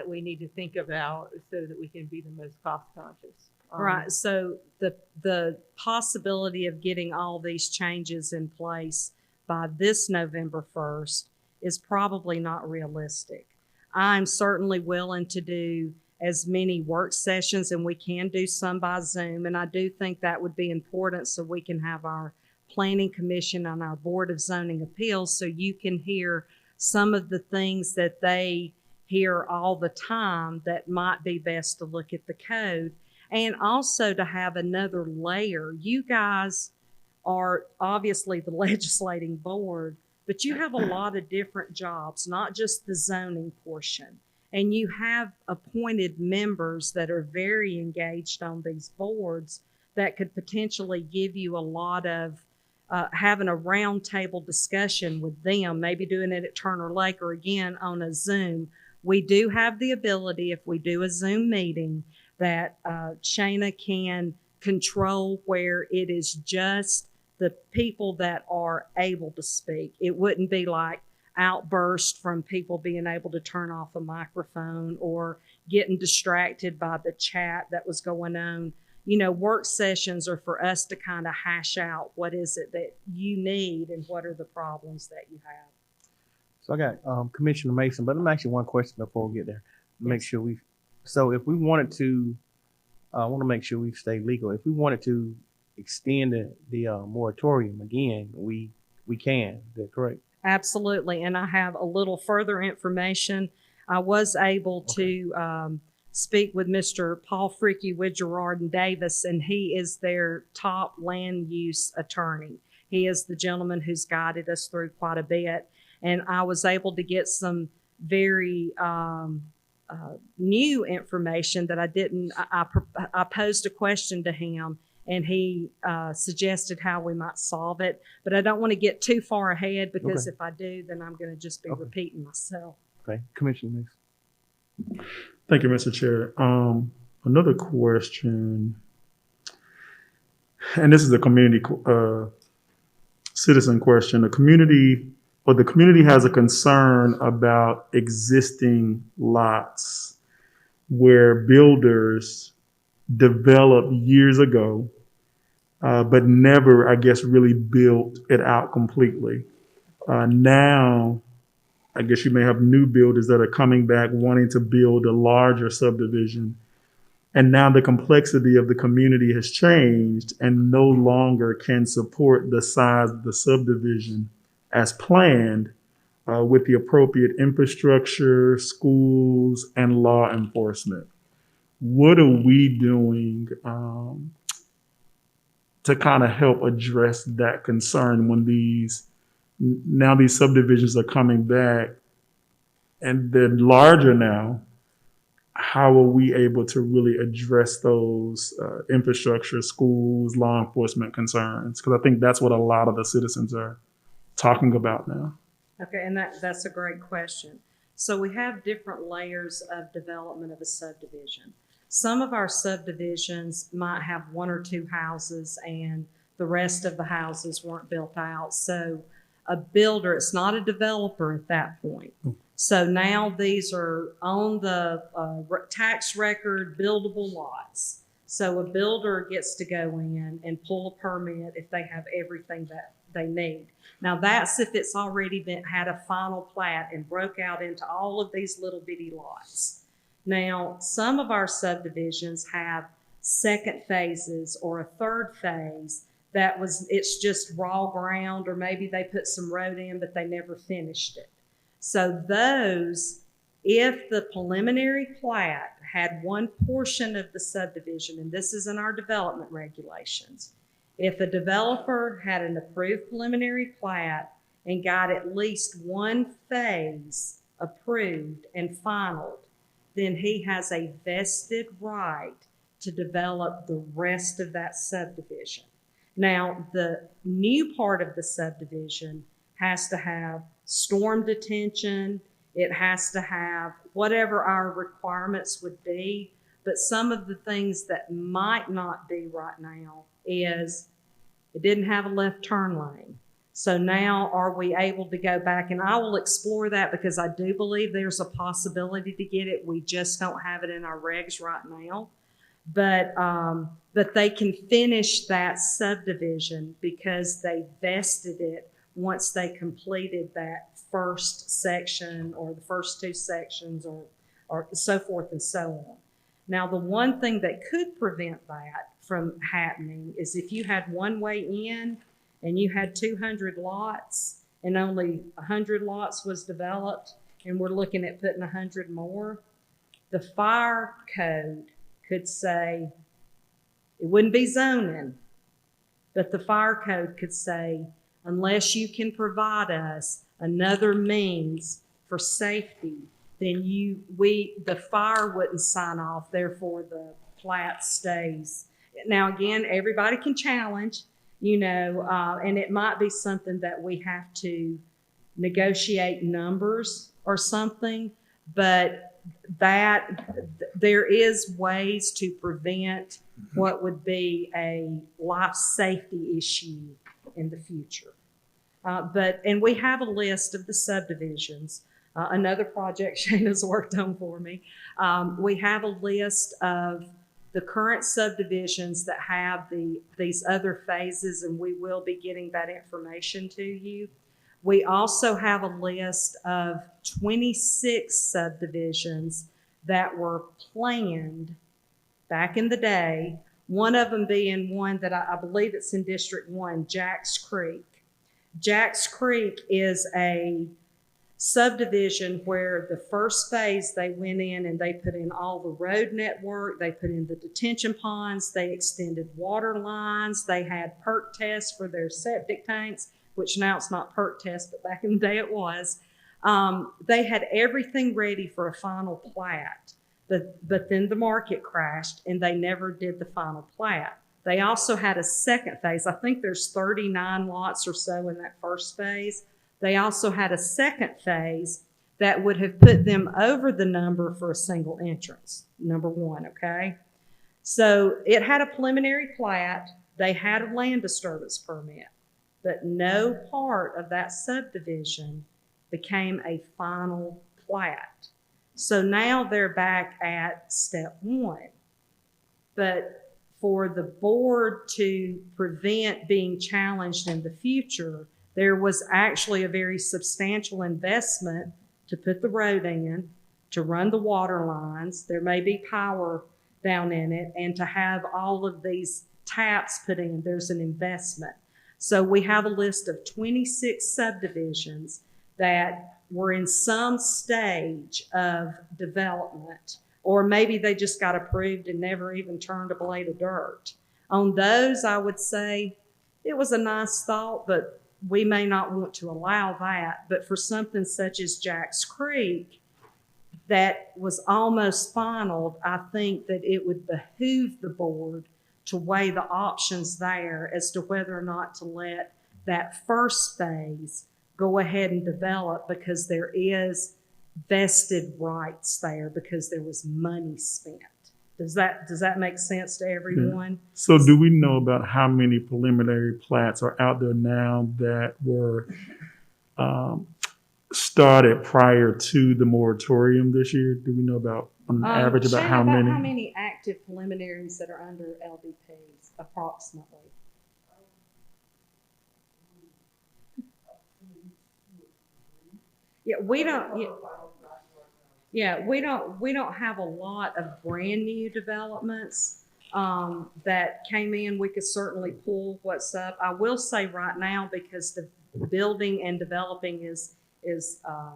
we need to think about so that we can be the most cost conscious. Right. So the possibility of getting all these changes in place by this November 1st is probably not realistic. I'm certainly willing to do as many work sessions, and we can do some by Zoom. And I do think that would be important so we can have our Planning Commission and our Board of Zoning Appeals so you can hear some of the things that they hear all the time that might be best to look at the code. And also to have another layer. You guys are obviously the legislating board, but you have a lot of different jobs, not just the zoning portion. And you have appointed members that are very engaged on these boards that could potentially give you a lot of having a roundtable discussion with them, maybe doing it at Turner Lake or again on a Zoom. We do have the ability, if we do a Zoom meeting, that Shana can control where it is just the people that are able to speak. It wouldn't be like outburst from people being able to turn off a microphone or getting distracted by the chat that was going on. You know, work sessions are for us to kind of hash out what is it that you need and what are the problems that you have. So I got Commissioner Mason, but let me ask you one question before we get there. Make sure so if we wanted to, I want to make sure we stay legal. If we wanted to extend the moratorium again, we can. Is that correct? Absolutely. And I have a little further information. I was able to speak with Mr. Paul Fricky with Gerard and Davis, and he is their top land use attorney. He is the gentleman who's guided us through quite a bit. And I was able to get some very new information that I didn't. I posed a question to him, and he suggested how we might solve it. But I don't want to get too far ahead because if I do, then I'm going to just be repeating myself. Okay, Commissioner Mason. Thank you, Mr. Chair. Another question, and this is a community citizen question. The community has a concern about existing lots where builders developed years ago, but never, I guess, really built it out completely. Now, I guess you may have new builders that are coming back wanting to build a larger subdivision. And now the complexity of the community has changed and no longer can support the size of the subdivision as planned with the appropriate infrastructure, schools, and law enforcement. What are we doing to kind of help address that concern when these subdivisions are coming back and they're larger now? How are we able to really address those infrastructure, schools, law enforcement concerns? Because I think that's what a lot of the citizens are talking about now. Okay, and that's a great question. So we have different layers of development of a subdivision. Some of our subdivisions might have one or two houses and the rest of the houses weren't built out. So a builder, it's not a developer at that point. So now these are on the tax record buildable lots. So a builder gets to go in and pull a permit if they have everything that they need. Now that's if it's already had a final plat and broke out into all of these little bitty lots. Now, some of our subdivisions have second phases or a third phase it's just raw ground, or maybe they put some road in, but they never finished it. So those, if the preliminary plat had one portion of the subdivision, and this is in our development regulations, if a developer had an approved preliminary plat and got at least one phase approved and finalized, then he has a vested right to develop the rest of that subdivision. Now, the new part of the subdivision has to have storm detention. It has to have whatever our requirements would be. But some of the things that might not be right now is it didn't have a left turn lane. So now are we able to go back? And I will explore that because I do believe there's a possibility to get it. We just don't have it in our regs right now. But they can finish that subdivision because they vested it once they completed that first section or the first two sections or so forth and so on. Now, the one thing that could prevent that from happening is if you had one way in and you had 200 lots and only 100 lots was developed and we're looking at putting 100 more, the fire code could say, it wouldn't be zoning, but the fire code could say, unless you can provide us another means for safety, then the fire wouldn't sign off, therefore the plat stays. Now again, everybody can challenge, and it might be something that we have to negotiate numbers or something, but there is ways to prevent what would be a life safety issue in the future. And we have a list of the subdivisions. Another project Shayna's worked on for me. We have a list of the current subdivisions that have these other phases, and we will be getting that information to you. We also have a list of 26 subdivisions that were planned back in the day, one of them being one that I believe it's in District 1, Jacks Creek. Jacks Creek is a subdivision where the first phase they went in and they put in all the road network, they put in the detention ponds, they extended water lines, they had perk tests for their septic tanks, which now it's not perk test, but back in the day it was. They had everything ready for a final plat, but then the market crashed and they never did the final plat. They also had a second phase. I think there's 39 lots or so in that first phase. They also had a second phase that would have put them over the number for a single entrance, number one, okay? So it had a preliminary plat. They had a land disturbance permit. but no part of that subdivision became a final plat. So now they're back at step one. But for the board to prevent being challenged in the future, there was actually a very substantial investment to put the road in, to run the water lines. There may be power down in it, and to have all of these taps put in, there's an investment. So we have a list of 26 subdivisions that were in some stage of development, or maybe they just got approved and never even turned a blade of dirt. On those, I would say it was a nice thought, but we may not want to allow that. But for something such as Jack's Creek, that was almost final, I think that it would behoove the board to weigh the options there as to whether or not to let that first phase go ahead and develop, because there is vested rights there because there was money spent. Does that make sense to everyone? So do we know about how many preliminary plats are out there now that were started prior to the moratorium this year? Do we know about, on average, about Shannon, how many? how many active preliminaries that are under LDPs, approximately? Yeah, we don't. We don't have a lot of brand new developments that came in. We could certainly pull what's up. I will say right now, because the building and developing is a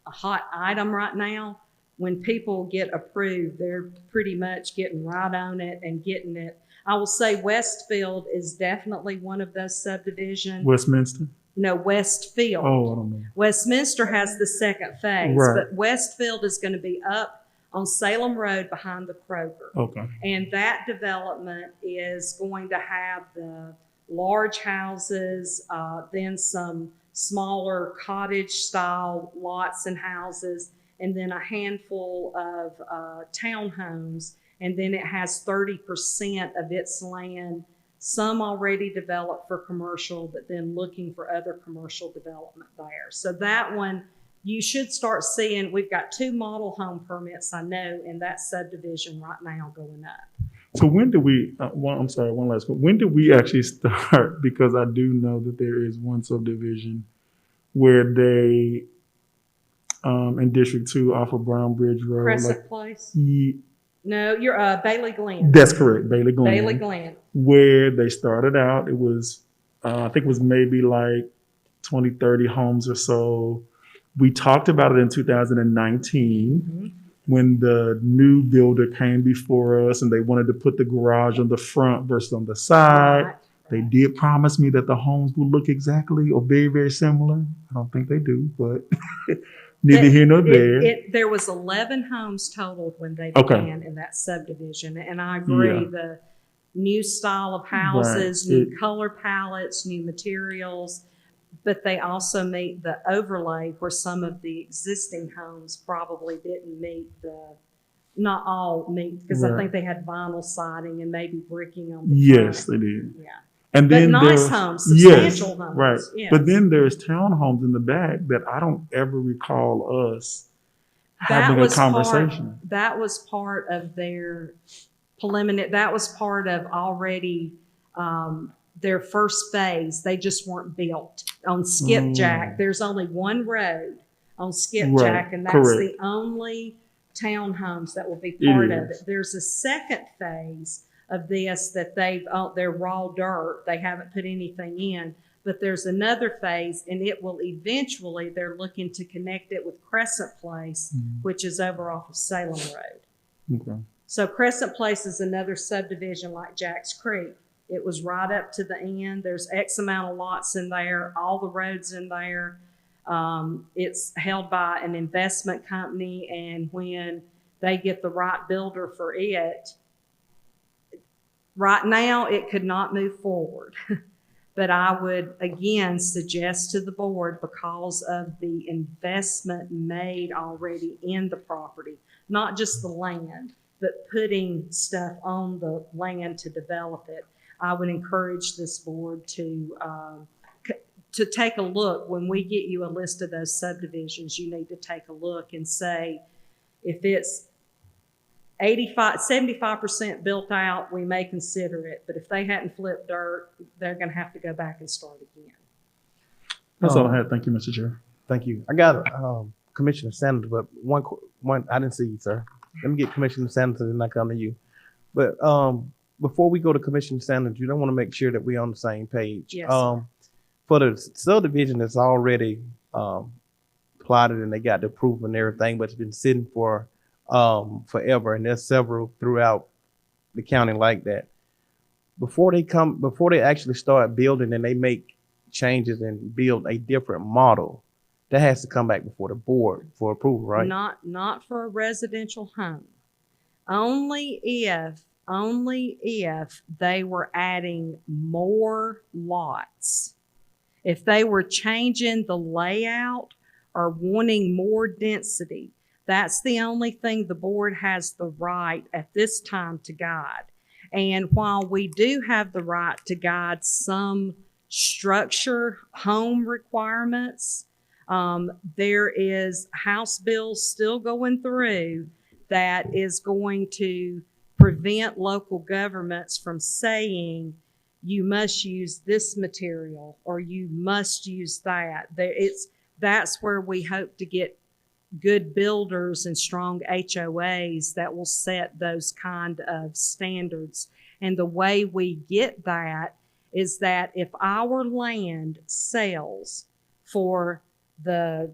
hot item right now. When people get approved, they're pretty much getting right on it and getting it. I will say Westfield is definitely one of those subdivisions. Westminster? No, Westfield. Oh, I don't know. Westminster has the second phase, Right. but Westfield is going to be up on Salem Road behind the Kroger. Okay. And that development is going to have the large houses, then some smaller cottage-style lots and houses, and then a handful of townhomes. And then it has 30% of its land, some already developed for commercial, but then looking for other commercial development there. So that one, you should start seeing, we've got 2 model home permits, I know, in that subdivision right now going up. So when do we, one last one. When did we actually start? Because I do know that there is one subdivision where they, in District 2 off of Brown Bridge Road. Crescent Place? No, you're Bailey Glen. That's correct, Bailey Glen. Bailey Glen. Where they started out, it was, I think it was maybe like 20, 30 homes or so. We talked about it in 2019 when the new builder came before us and they wanted to put the garage on the front versus on the side. Right. They did promise me that the homes would look exactly or very, very similar. I don't think they do, but neither here nor there. There was 11 homes totaled when they began in that subdivision. And I agree, the new style of houses, new color palettes, new materials, but they also meet the overlay where some of the existing homes probably didn't meet not all meet, because I think they had vinyl siding and maybe bricking on the Yes, front. they did. Yeah. And But then nice homes, substantial homes. Right. Yes. But then there's townhomes in the back that I don't ever recall us having a conversation. That was part of their preliminary, that was part of already their first phase. They just weren't built. On Skipjack, there's only one road on Skipjack, and that's the only townhomes that will be part of it. There's a second phase of this that they're raw dirt. They haven't put anything in. But there's another phase, and it will eventually, they're looking to connect it with Crescent Place, which is over off of Salem Road. Okay. So Crescent Place is another subdivision like Jack's Creek. It was right up to the end. There's X amount of lots in there, all the roads in there. It's held by an investment company, and when they get the right builder for it, right now it could not move forward. But I would, again, suggest to the board, because of the investment made already in the property, not just the land, but putting stuff on the land to develop it, I would encourage this board to take a look. When we get you a list of those subdivisions, you need to take a look and say, if it's 75% built out, we may consider it. But if they hadn't flipped dirt, they're going to have to go back and start again. That's all I had. Thank you, Mr. Chair. Thank you. I got Commissioner Sanders, but one I didn't see you, sir. Let me get Commissioner Sanders and then I come to you. But before we go to Commissioner Sanders, you don't want to make sure that we're on the same page. Yes, sir. For the subdivision that's already plotted and they got the approval and everything, but it's been sitting for forever, and there's several throughout the county like that. Before they actually start building and they make changes and build a different model, that has to come back before the board for approval, right? Not for a residential home. Only if they were adding more lots. If they were changing the layout or wanting more density, that's the only thing the board has the right at this time to guide. And while we do have the right to guide some structure home requirements, there is House bills still going through that is going to prevent local governments from saying you must use this material or you must use that. That's where we hope to get good builders and strong HOAs that will set those kind of standards. And the way we get that is that if our land sells for the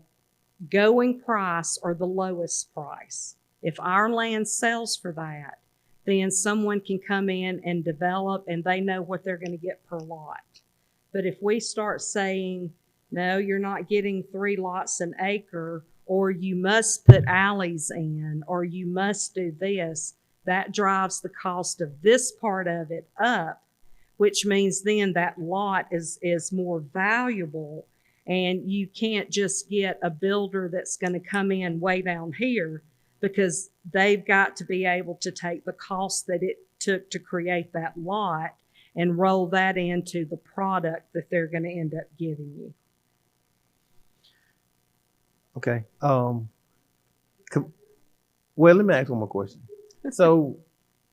going price or the lowest price, if our land sells for that, then someone can come in and develop and they know what they're going to get per lot. But if we start saying, no, you're not getting 3 lots an acre, or you must put alleys in, or you must do this, that drives the cost of this part of it up, which means then that lot is more valuable. And you can't just get a builder that's going to come in way down here, because they've got to be able to take the cost that it took to create that lot and roll that into the product that they're going to end up giving you. Okay. Well, let me ask one more question. So,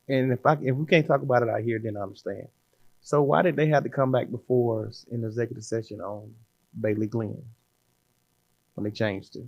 and if we can't talk about it out here, then I understand. So why did they have to come back before us in the executive session on Bailey Glen when they changed it?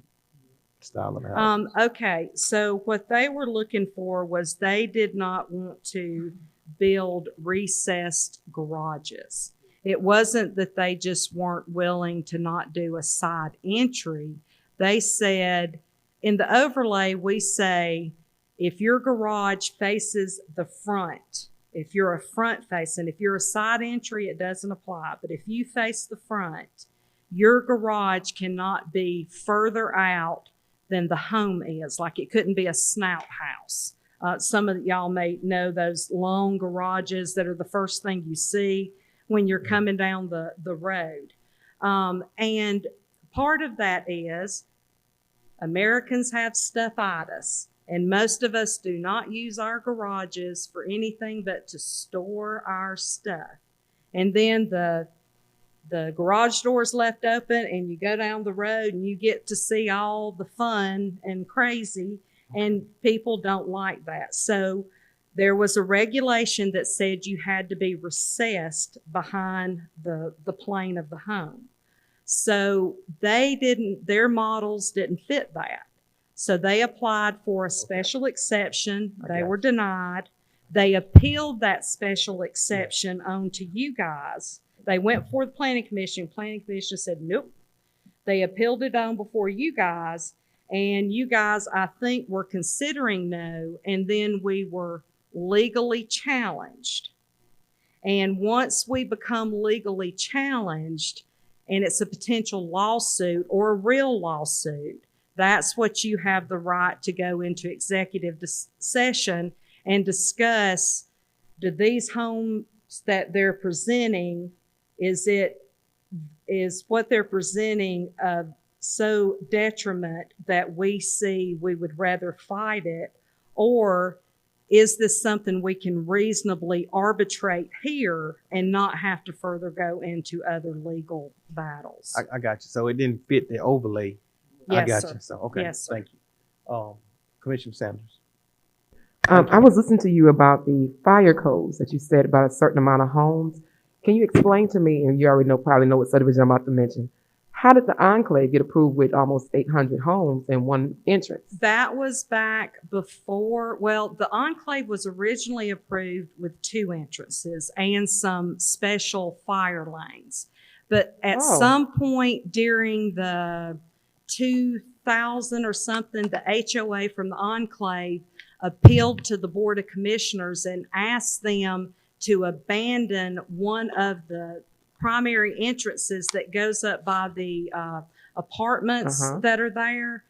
Style of the house. Okay, so what they were looking for was they did not want to build recessed garages. It wasn't that they just weren't willing to not do a side entry. They said, in the overlay, we say, if your garage faces the front, if you're a front facing, if you're a side entry, it doesn't apply. But if you face the front, your garage cannot be further out than the home is. Like, it couldn't be a snout house. Some of y'all may know those long garages that are the first thing you see when you're coming down the road. And part of that is Americans have stuffitis, and most of us do not use our garages for anything but to store our stuff. And then the garage door is left open and you go down the road and you get to see all the fun and crazy, and people don't like that. So there was a regulation that said you had to be recessed behind the plane of the home. So their models didn't fit that. So they applied for a special exception. They were denied. They appealed that special exception on to you guys. They went before the Planning Commission. Planning Commission said, nope. They appealed it on before you guys, and you guys, I think, were considering no, and then we were legally challenged. And once we become legally challenged, and it's a potential lawsuit or a real lawsuit, that's what you have the right to go into executive session and discuss, do these homes that they're presenting, is what they're presenting so detriment that we see we would rather fight it, or is this something we can reasonably arbitrate here and not have to further go into other legal battles? I got you. So it didn't fit the overlay. I Yes, got sir. you. So, okay. Yes, sir. Thank you. Commissioner Sanders. I was listening to you about the fire codes that you said about a certain amount of homes. Can you explain to me, and you already probably know what subdivision I'm about to mention, how did the enclave get approved with almost 800 homes and one entrance? That was back before, well, the enclave was originally approved with 2 entrances and some special fire lanes. But at some point during the 2000 or something, the HOA from the enclave appealed to the Board of Commissioners and asked them to abandon one of the primary entrances that goes up by the apartments that are there.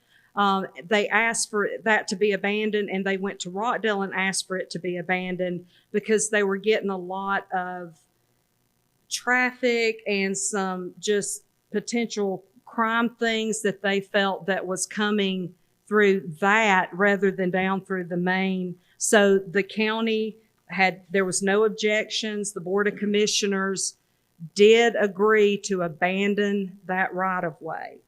They asked for that to be abandoned, and they went to Rockdale and asked for it to be abandoned because they were getting a lot of traffic and some just potential crime things that they felt that was coming through that rather than down through the main. So the county there was no objections. The Board of Commissioners did agree to abandon that right of way,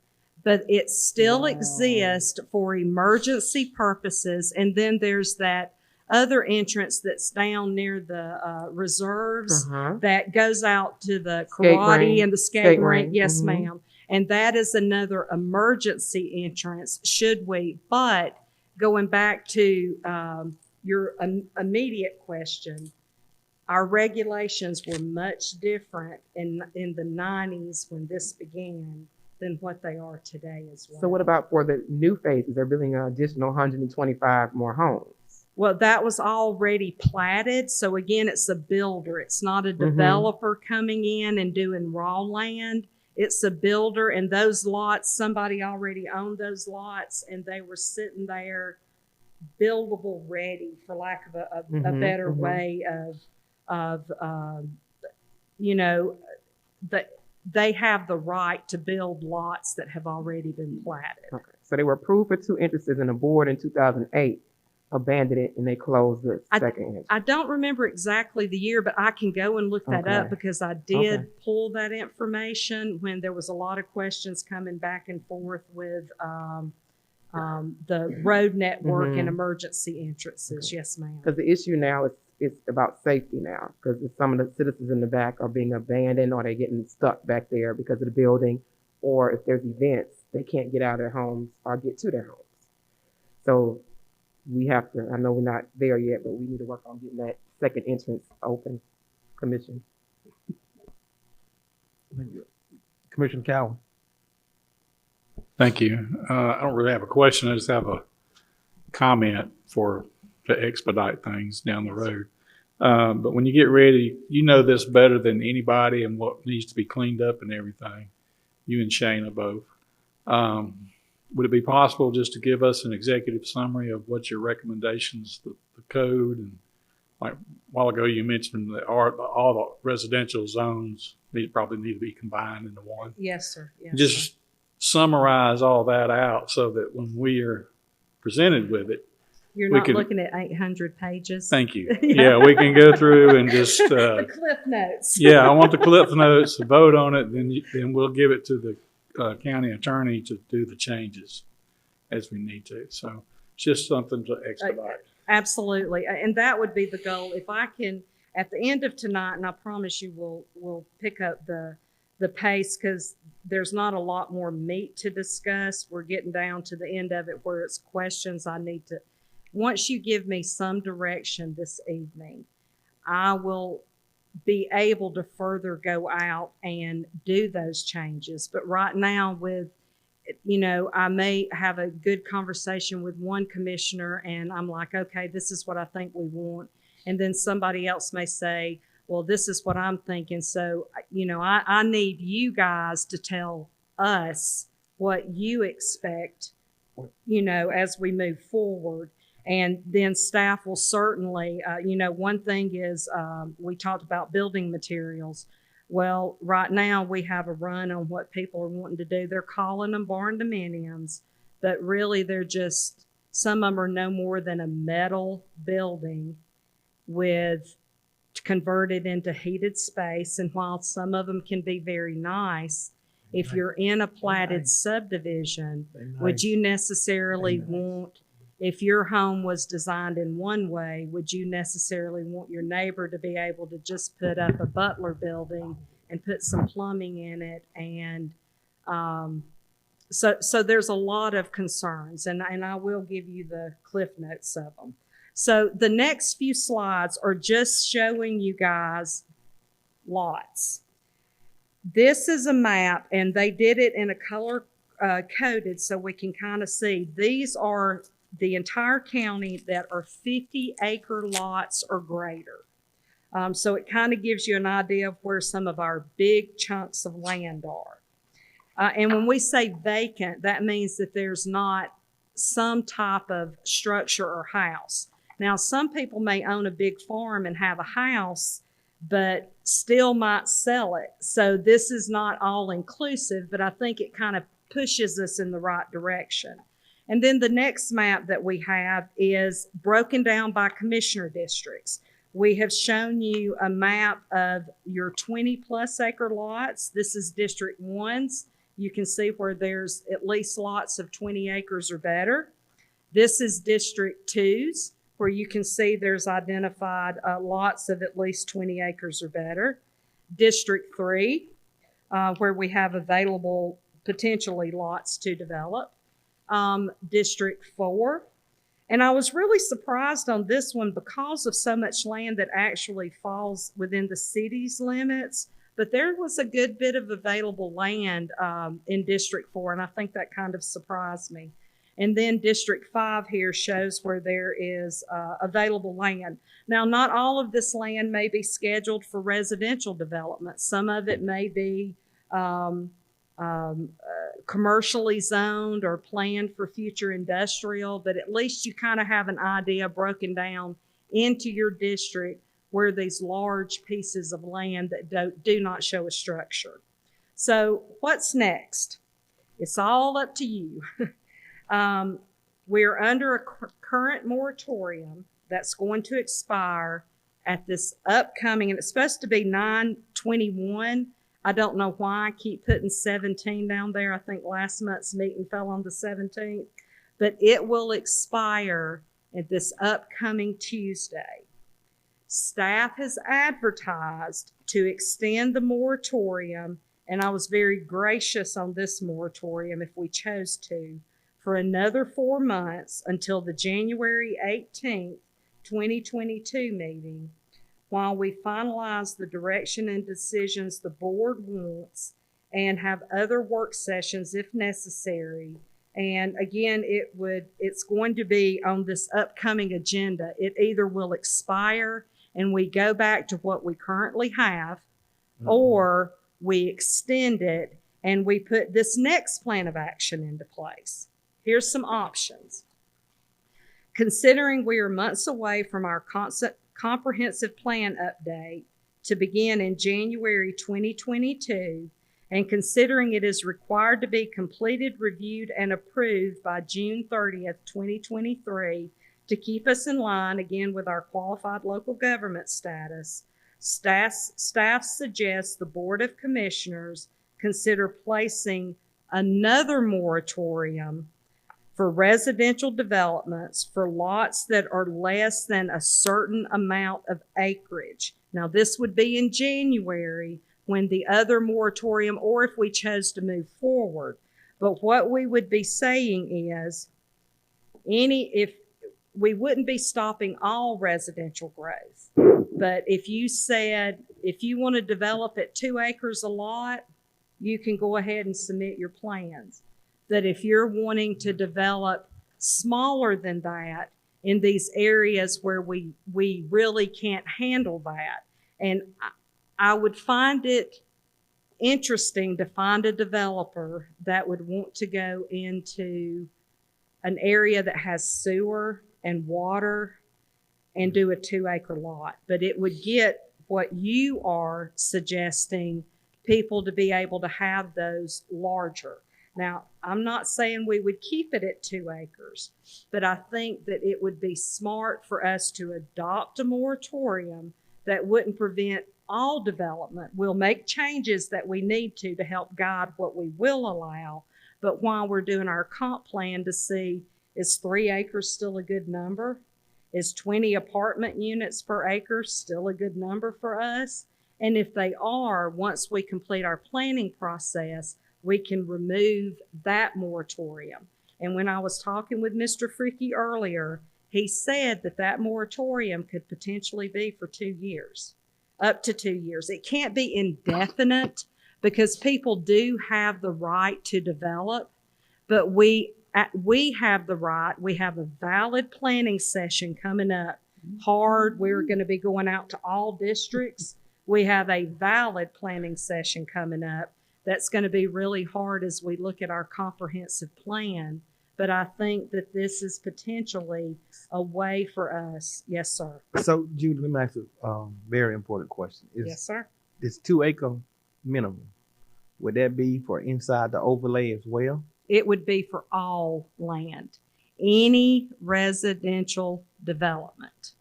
but it still exists for emergency purposes. And then there's that other entrance that's down near the reserves that goes out to the karate and the skate rink. Yes, ma'am. And that is another emergency entrance but going back to your immediate question, our regulations were much different in the 90s when this began than what they are today as well. So what about for the new phases? They're building an additional 125 more homes. Well, that was already platted. So again, it's a builder. It's not a developer coming in and doing raw land. It's a builder, and those lots, somebody already owned those lots, and they were sitting there buildable ready, for lack of a better way of they have the right to build lots that have already been platted. Okay. So they were approved for 2 entrances, and the board in 2008 abandoned it, and they closed the second entrance. I don't remember exactly the year, but I can go and look that up because I did pull that information when there was a lot of questions coming back and forth with the road network and emergency entrances. Yes, ma'am. Because the issue now is about safety now, because some of the citizens in the back are being abandoned, or they're getting stuck back there because of the building, or if there's events, they can't get out of their homes or get to their homes. So we have to, I know we're not there yet, but we need to work on getting that second entrance open. Commission. Commissioner Cowan. Thank you. I don't really have a question. I just have a comment to expedite things down the road. But when you get ready, you know this better than anybody and what needs to be cleaned up and everything. You and Shayna both. Would it be possible just to give us an executive summary of what your recommendations, the code, and like a while ago you mentioned that all the residential zones probably need to be combined into one. Yes, sir. Yes, just summarize all that out so that when we are presented with it, you're not looking at 800 pages. Thank you. Yeah, we can go through and just the cliff notes. Yeah, I want the cliff notes to vote on it. Then we'll give it to the county attorney to do the changes as we need to. So it's just something to expedite. Absolutely, and that would be the goal. If I can, at the end of tonight, and I promise you we'll pick up the pace, because there's not a lot more meat to discuss. We're getting down to the end of it where it's questions I need to. Once you give me some direction this evening, I will be able to further go out and do those changes. But right now I may have a good conversation with one commissioner and I'm like, okay, this is what I think we want. And then somebody else may say, well, this is what I'm thinking. So, I need you guys to tell us what you expect, as we move forward. And then staff will certainly, one thing is we talked about building materials. Well, right now we have a run on what people are wanting to do. They're calling them barn dominiums, but really they're just Some of them are no more than a metal building with converted into heated space. And while some of them can be very nice, if you're in a platted subdivision, would you necessarily want, if your home was designed in one way, would you necessarily want your neighbor to be able to just put up a Butler building and put some plumbing in it? And so there's a lot of concerns, and I will give you the cliff notes of them. So the next few slides are just showing you guys lots. This is a map, and they did it in a color coded so we can kind of see. These are the entire county that are 50-acre lots or greater. So it kind of gives you an idea of where some of our big chunks of land are. And when we say vacant, that means that there's not some type of structure or house. Now, some people may own a big farm and have a house, but still might sell it. So this is not all inclusive, but I think it kind of pushes us in the right direction. And then the next map that we have is broken down by commissioner districts. We have shown you a map of your 20+ acre lots. This is District 1's. You can see where there's at least lots of 20 acres or better. This is District 2's, where you can see there's identified lots of at least 20 acres or better. District 3, where we have available potentially lots to develop. District 4. And I was really surprised on this one because of so much land that actually falls within the city's limits. But there was a good bit of available land in District 4, and I think that kind of surprised me. And then District 5 here shows where there is available land. Now, not all of this land may be scheduled for residential development. Some of it may be commercially zoned or planned for future industrial, but at least you kind of have an idea broken down into your district where these large pieces of land that do not show a structure. So what's next? It's all up to you. We're under a current moratorium that's going to expire at this upcoming, and it's supposed to be 9/21. I don't know why I keep putting 17 down there. I think last month's meeting fell on the 17th, but it will expire at this upcoming Tuesday. Staff has advertised to extend the moratorium, and I was very gracious on this moratorium if we chose to, for another 4 months until the January 18th, 2022 meeting, while we finalize the direction and decisions the board wants and have other work sessions if necessary. And again, it's going to be on this upcoming agenda. It either will expire and we go back to what we currently have, or we extend it and we put this next plan of action into place. Here's some options. Considering we are months away from our comprehensive plan update to begin in January 2022, and considering it is required to be completed, reviewed, and approved by June 30th, 2023, to keep us in line again with our qualified local government status, staff suggests the Board of Commissioners consider placing another moratorium for residential developments for lots that are less than a certain amount of acreage. Now, this would be in January when the other moratorium, or if we chose to move forward. But what we would be saying is, if we wouldn't be stopping all residential growth, but if you said, if you want to develop at 2 acres a lot, you can go ahead and submit your plans. That if you're wanting to develop smaller than that in these areas where we really can't handle that, and I would find it interesting to find a developer that would want to go into an area that has sewer and water and do a 2 acre lot. But it would get what you are suggesting, people to be able to have those larger. Now, I'm not saying we would keep it at 2 acres, but I think that it would be smart for us to adopt a moratorium that wouldn't prevent all development. We'll make changes that we need to help guide what we will allow. But while we're doing our comp plan to see, is 3 acres still a good number? Is 20 apartment units per acre still a good number for us? And if they are, once we complete our planning process, we can remove that moratorium. And when I was talking with Mr. Fricky earlier, he said that that moratorium could potentially be for 2 years, up to 2 years. It can't be indefinite because people do have the right to develop, but we have the right. We have a valid planning session coming up hard. We're going to be going out to all districts. We have a valid planning session coming up that's going to be really hard as we look at our comprehensive plan. But I think that this is potentially a way for us. Yes, sir. So, Judy, let me ask a very important question. Yes, sir. This 2 acre minimum, would that be for inside the overlay as well? It would be for all land, any residential development.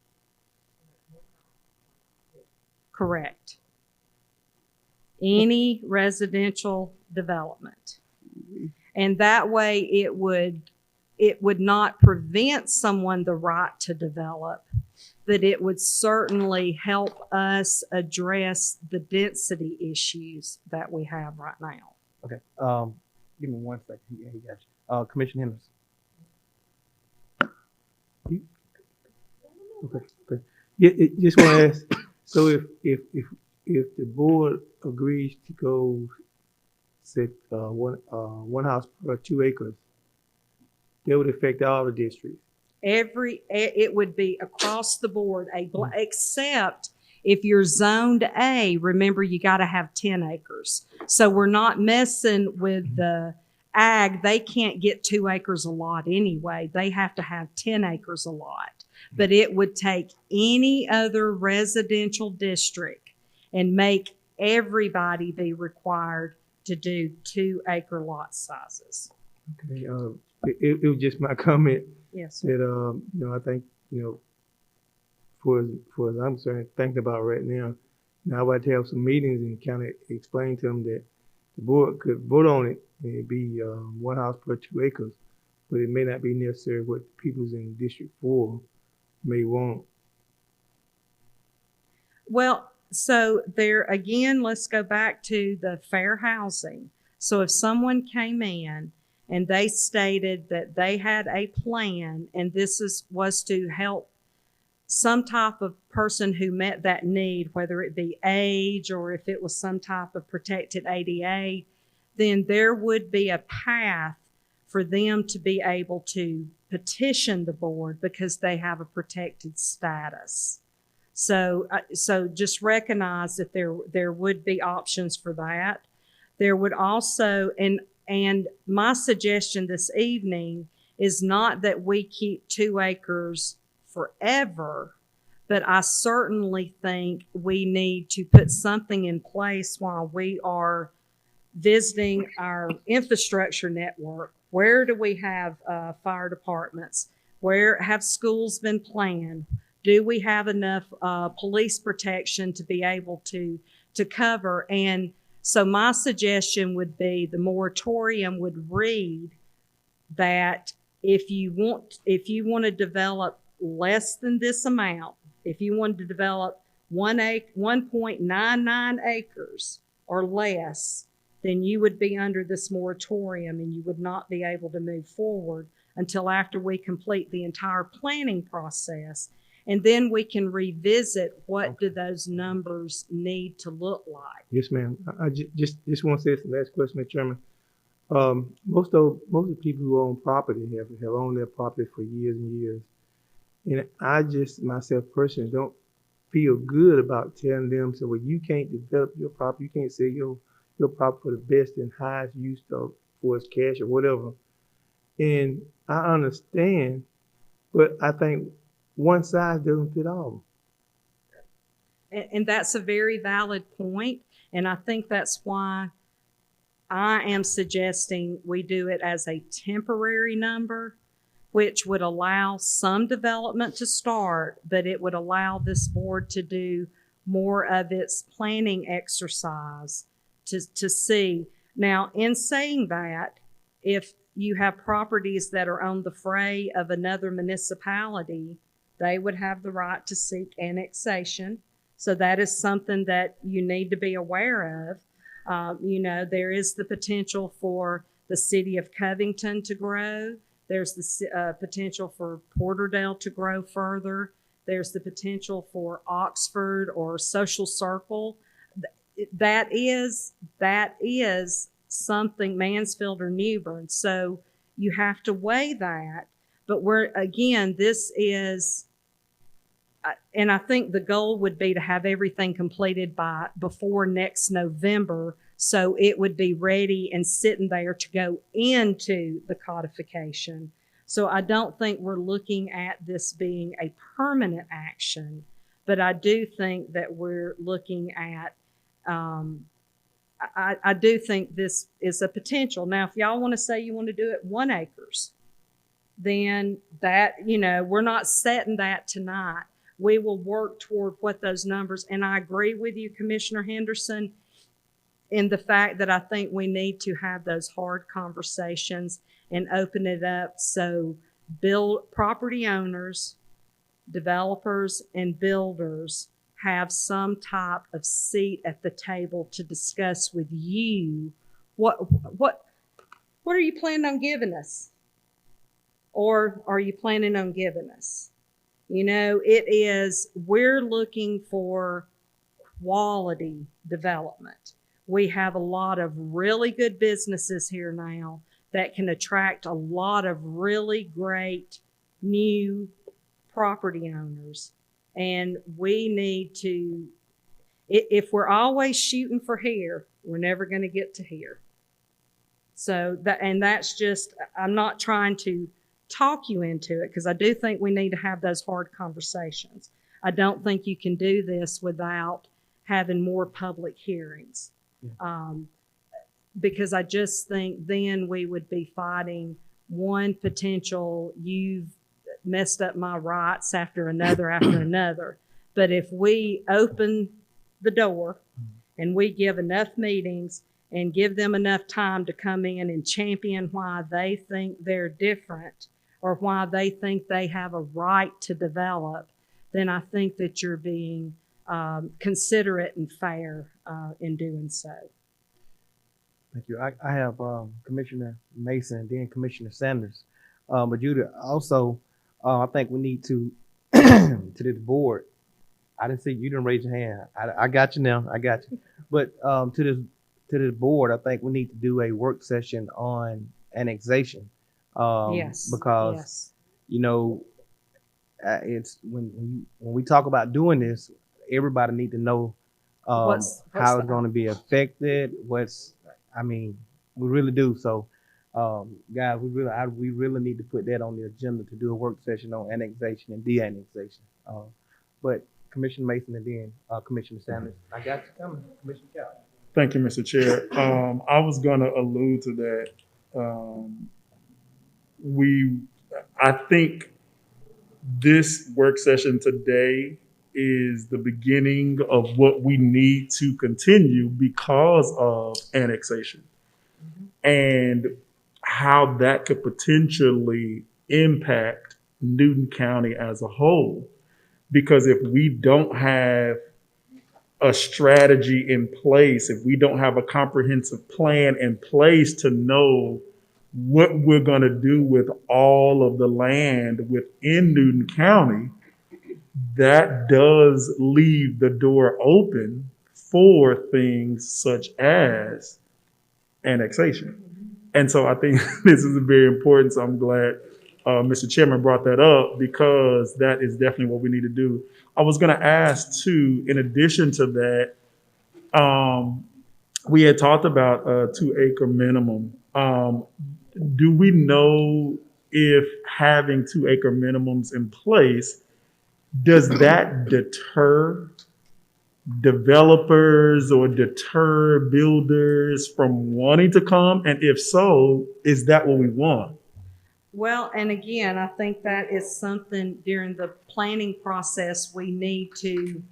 Correct. Any residential development. And that way it would not prevent someone the right to develop, but it would certainly help us address the density issues that we have right now. Okay. Give me 1 second. Yeah, he got you. Commissioner Henderson. Okay. Yeah, just want to ask. So if the board agrees to go, say, one house per 2 acres, that would affect all the districts. It would be across the board, except if you're zoned A, remember you got to have 10 acres. So we're not messing with the ag. They can't get 2 acres a lot anyway. They have to have 10 acres a lot. But it would take any other residential district and make everybody be required to do 2 acre lot sizes. Okay. It was just my comment Yes, sir. that I think for as I'm concerned, thinking about right now, I would like to have some meetings and kind of explain to them that the board could vote on it and it'd be 1 house per 2 acres, but it may not be necessary what people's in District 4 may want. Well, so there again, let's go back to the fair housing. So if someone came in and they stated that they had a plan and this was to help some type of person who met that need, whether it be age or if it was some type of protected ADA, then there would be a path for them to be able to petition the board because they have a protected status. So just recognize that there would be options for that. There would also, and my suggestion this evening is not that we keep 2 acres forever, but I certainly think we need to put something in place while we are visiting our infrastructure network. Where do we have fire departments? Where have schools been planned? Do we have enough police protection to be able to cover? And so my suggestion would be the moratorium would read that if you want to develop less than this amount, if you wanted to develop 1.99 acres or less, then you would be under this moratorium and you would not be able to move forward until after we complete the entire planning process. And then we can revisit what do those numbers need to look like. Yes, ma'am. I just want to say this last question, Mr. Chairman. Most of the people who own property have owned their property for years and years. And I just myself personally don't feel good about telling them, so well, you can't develop your property, you can't sell your property for the best and highest use of for its cash or whatever. And I understand, but I think one size doesn't fit all. And that's a very valid point. And I think that's why I am suggesting we do it as a temporary number, which would allow some development to start, but it would allow this board to do more of its planning exercise to see. Now, in saying that, if you have properties that are on the fray of another municipality, they would have the right to seek annexation. So that is something that you need to be aware of. There is the potential for the city of Covington to grow. There's the potential for Porterdale to grow further. There's the potential for Oxford or Social Circle. That is something, Mansfield or Newbern. So you have to weigh that. But this is, and I think the goal would be to have everything completed before next November, so it would be ready and sitting there to go into the codification. So I don't think we're looking at this being a permanent action, but I do think that we're looking at, I do think this is a potential. Now, if y'all want to say you want to do it 1 acres, then that, we're not setting that tonight. We will work toward what those numbers, and I agree with you, Commissioner Henderson, in the fact that I think we need to have those hard conversations and open it up so property owners, developers, and builders have some type of seat at the table to discuss with you what are you planning on giving us? Or are you planning on giving us? We're looking for quality development. We have a lot of really good businesses here now that can attract a lot of really great new property owners. And we need to, if we're always shooting for here, we're never going to get to here. So that's just, I'm not trying to talk you into it, because I do think we need to have those hard conversations. I don't think you can do this without having more public hearings. Because I just think then we would be fighting one potential, you've messed up my rights after another. But if we open the door and we give enough meetings and give them enough time to come in and champion why they think they're different or why they think they have a right to develop, then I think that you're being considerate and fair in doing so. Thank you. I have Commissioner Mason and then Commissioner Sanders. But Judah, also, I think we need to to this board. I didn't see you didn't raise your hand. I got you now. I got you. But to this board, I think we need to do a work session on annexation. Yes. Because it's when we talk about doing this, everybody need to know how it's going to be affected. We really do. So, guys, we really need to put that on the agenda to do a work session on annexation and de-annexation. But Commissioner Mason and then Commissioner Sanders, I got you coming, Commissioner Cal. Thank you, Mr. Chair. I was going to allude to that. I think this work session today is the beginning of what we need to continue because of annexation and how that could potentially impact Newton County as a whole. Because if we don't have a strategy in place, if we don't have a comprehensive plan in place to know what we're going to do with all of the land within Newton County, that does leave the door open for things such as annexation. And so I think this is very important. So I'm glad Mr. Chairman brought that up, because that is definitely what we need to do. I was going to ask too, in addition to that, we had talked about a 2-acre minimum. Do we know if having 2-acre minimums in place, does that deter developers or deter builders from wanting to come? And if so, is that what we want? Well, and again, I think that is something during the planning process we need to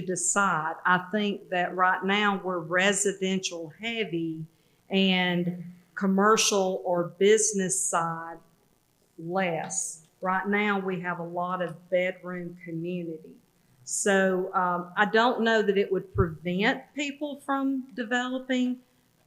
decide. I think that right now we're residential heavy and commercial or business side less. Right now we have a lot of bedroom community. So I don't know that it would prevent people from developing,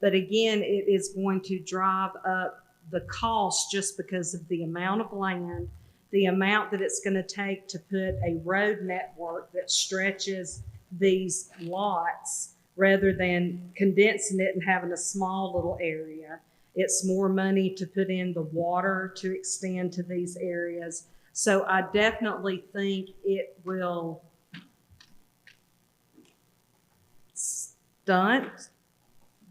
but again, it is going to drive up the cost just because of the amount of land, the amount that it's going to take to put a road network that stretches these lots rather than condensing it and having a small little area. It's more money to put in the water to extend to these areas. So I definitely think it will stunt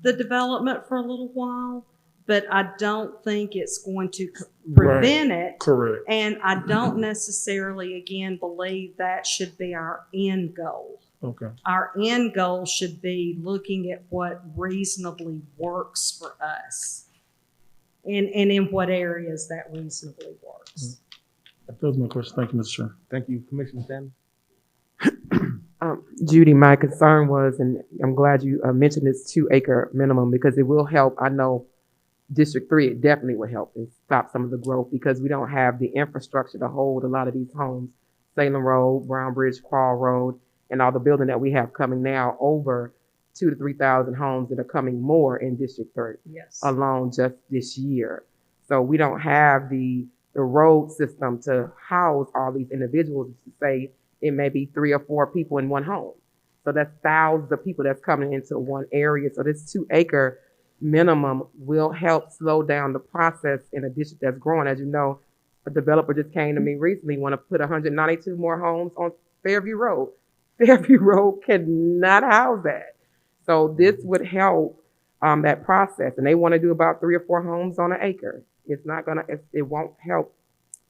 the development for a little while, but I don't think it's going to prevent it. Correct. And I don't necessarily, again, believe that should be our end goal. Okay. Our end goal should be looking at what reasonably works for us and in what areas that reasonably works. That was my question. Thank you, Mr. Chair. Thank you, Commissioner Stanley. Judy, my concern was, and I'm glad you mentioned this 2-acre minimum because it will help. I know District 3, it definitely will help and stop some of the growth because we don't have the infrastructure to hold a lot of these homes. Salem Road, Brown Bridge, Qual Road, and all the building that we have coming now, over 2,000 to 3,000 homes that are coming more in District 3 Yes. alone just this year. So we don't have the road system to house all these individuals. To say it may be 3 or 4 people in one home. So that's thousands of people that's coming into one area. So this 2-acre minimum will help slow down the process in a district that's growing. As you know, a developer just came to me recently, want to put 192 more homes on Fairview Road. Fairview Road cannot house that. So this would help that process. And they want to do about 3 or 4 homes on an acre. It's not gonna, it won't help.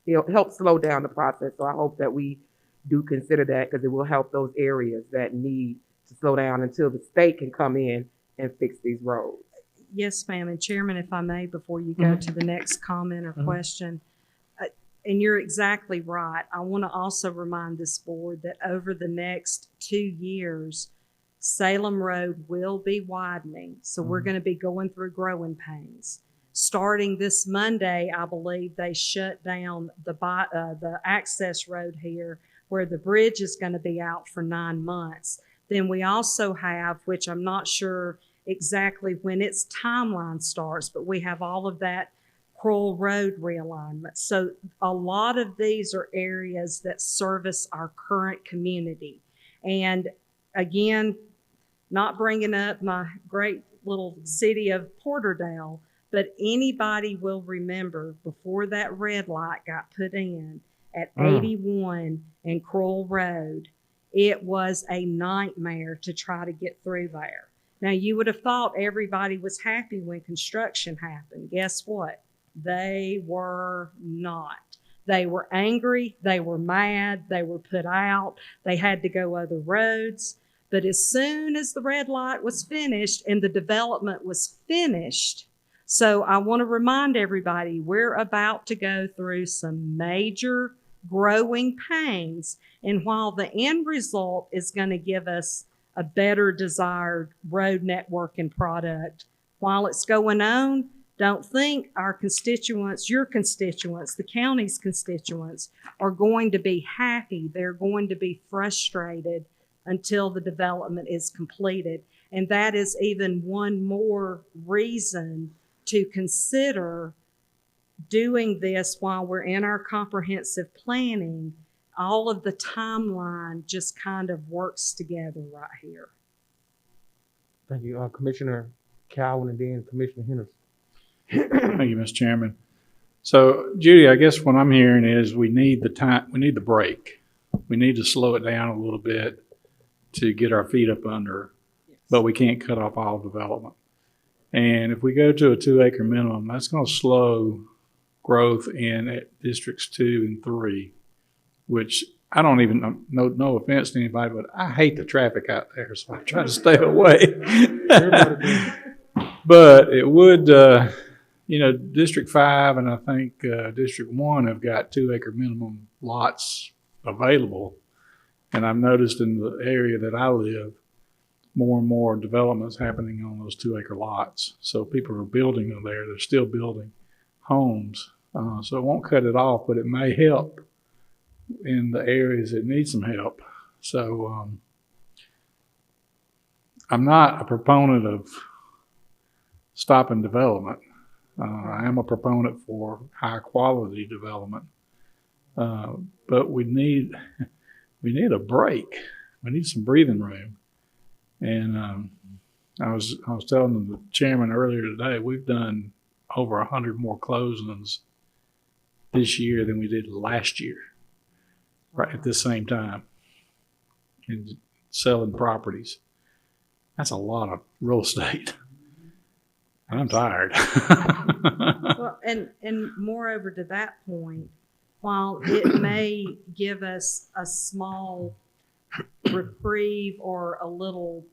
It'll help slow down the process. So I hope that we do consider that because it will help those areas that need to slow down until the state can come in and fix these roads. Yes, ma'am. And Chairman, if I may, before you go to the next comment or question, and you're exactly right. I want to also remind this board that over the next 2 years, Salem Road will be widening. So we're going to be going through growing pains. Starting this Monday, I believe they shut down the access road here where the bridge is going to be out for 9 months. Then we also have, which I'm not sure exactly when its timeline starts, but we have all of that Kroll Road realignment. So a lot of these are areas that service our current community. And again, not bringing up my great little city of Porterdale, but anybody will remember before that red light got put in at 81 and Kroll Road, it was a nightmare to try to get through there. Now, you would have thought everybody was happy when construction happened. Guess what? They were not. They were angry. They were mad. They were put out. They had to go other roads. But as soon as the red light was finished and the development was finished, so I want to remind everybody, we're about to go through some major growing pains. And while the end result is going to give us a better desired road network and product, while it's going on, don't think our constituents, your constituents, the county's constituents are going to be happy. They're going to be frustrated until the development is completed. And that is even one more reason to consider doing this while we're in our comprehensive planning. All of the timeline just kind of works together right here. Thank you, Commissioner Cowan, and then Commissioner Henderson. Thank you, Mr. Chairman. So, Judy, I guess what I'm hearing is we need the time, we need the break. We need to slow it down a little bit to get our feet up under, but we can't cut off all development. And if we go to a 2-acre minimum, that's going to slow growth in districts 2 and 3, which I don't even no offense to anybody, but I hate the traffic out there, so I try to stay away. But it would, District 5 and I think District 1 have got 2-acre minimum lots available. And I've noticed in the area that I live, more and more developments happening on those 2-acre lots. So people are building them there. They're still building homes. So it won't cut it off, but it may help in the areas that need some help. So I'm not a proponent of stopping development. I am a proponent for high quality development. But we need a break. We need some breathing room. And I was telling the chairman earlier today, we've done over 100 more closings this year than we did last year, right at this same time, in selling properties. That's a lot of real estate. I'm tired. Well, and moreover to that point, while it may give us a small reprieve or a little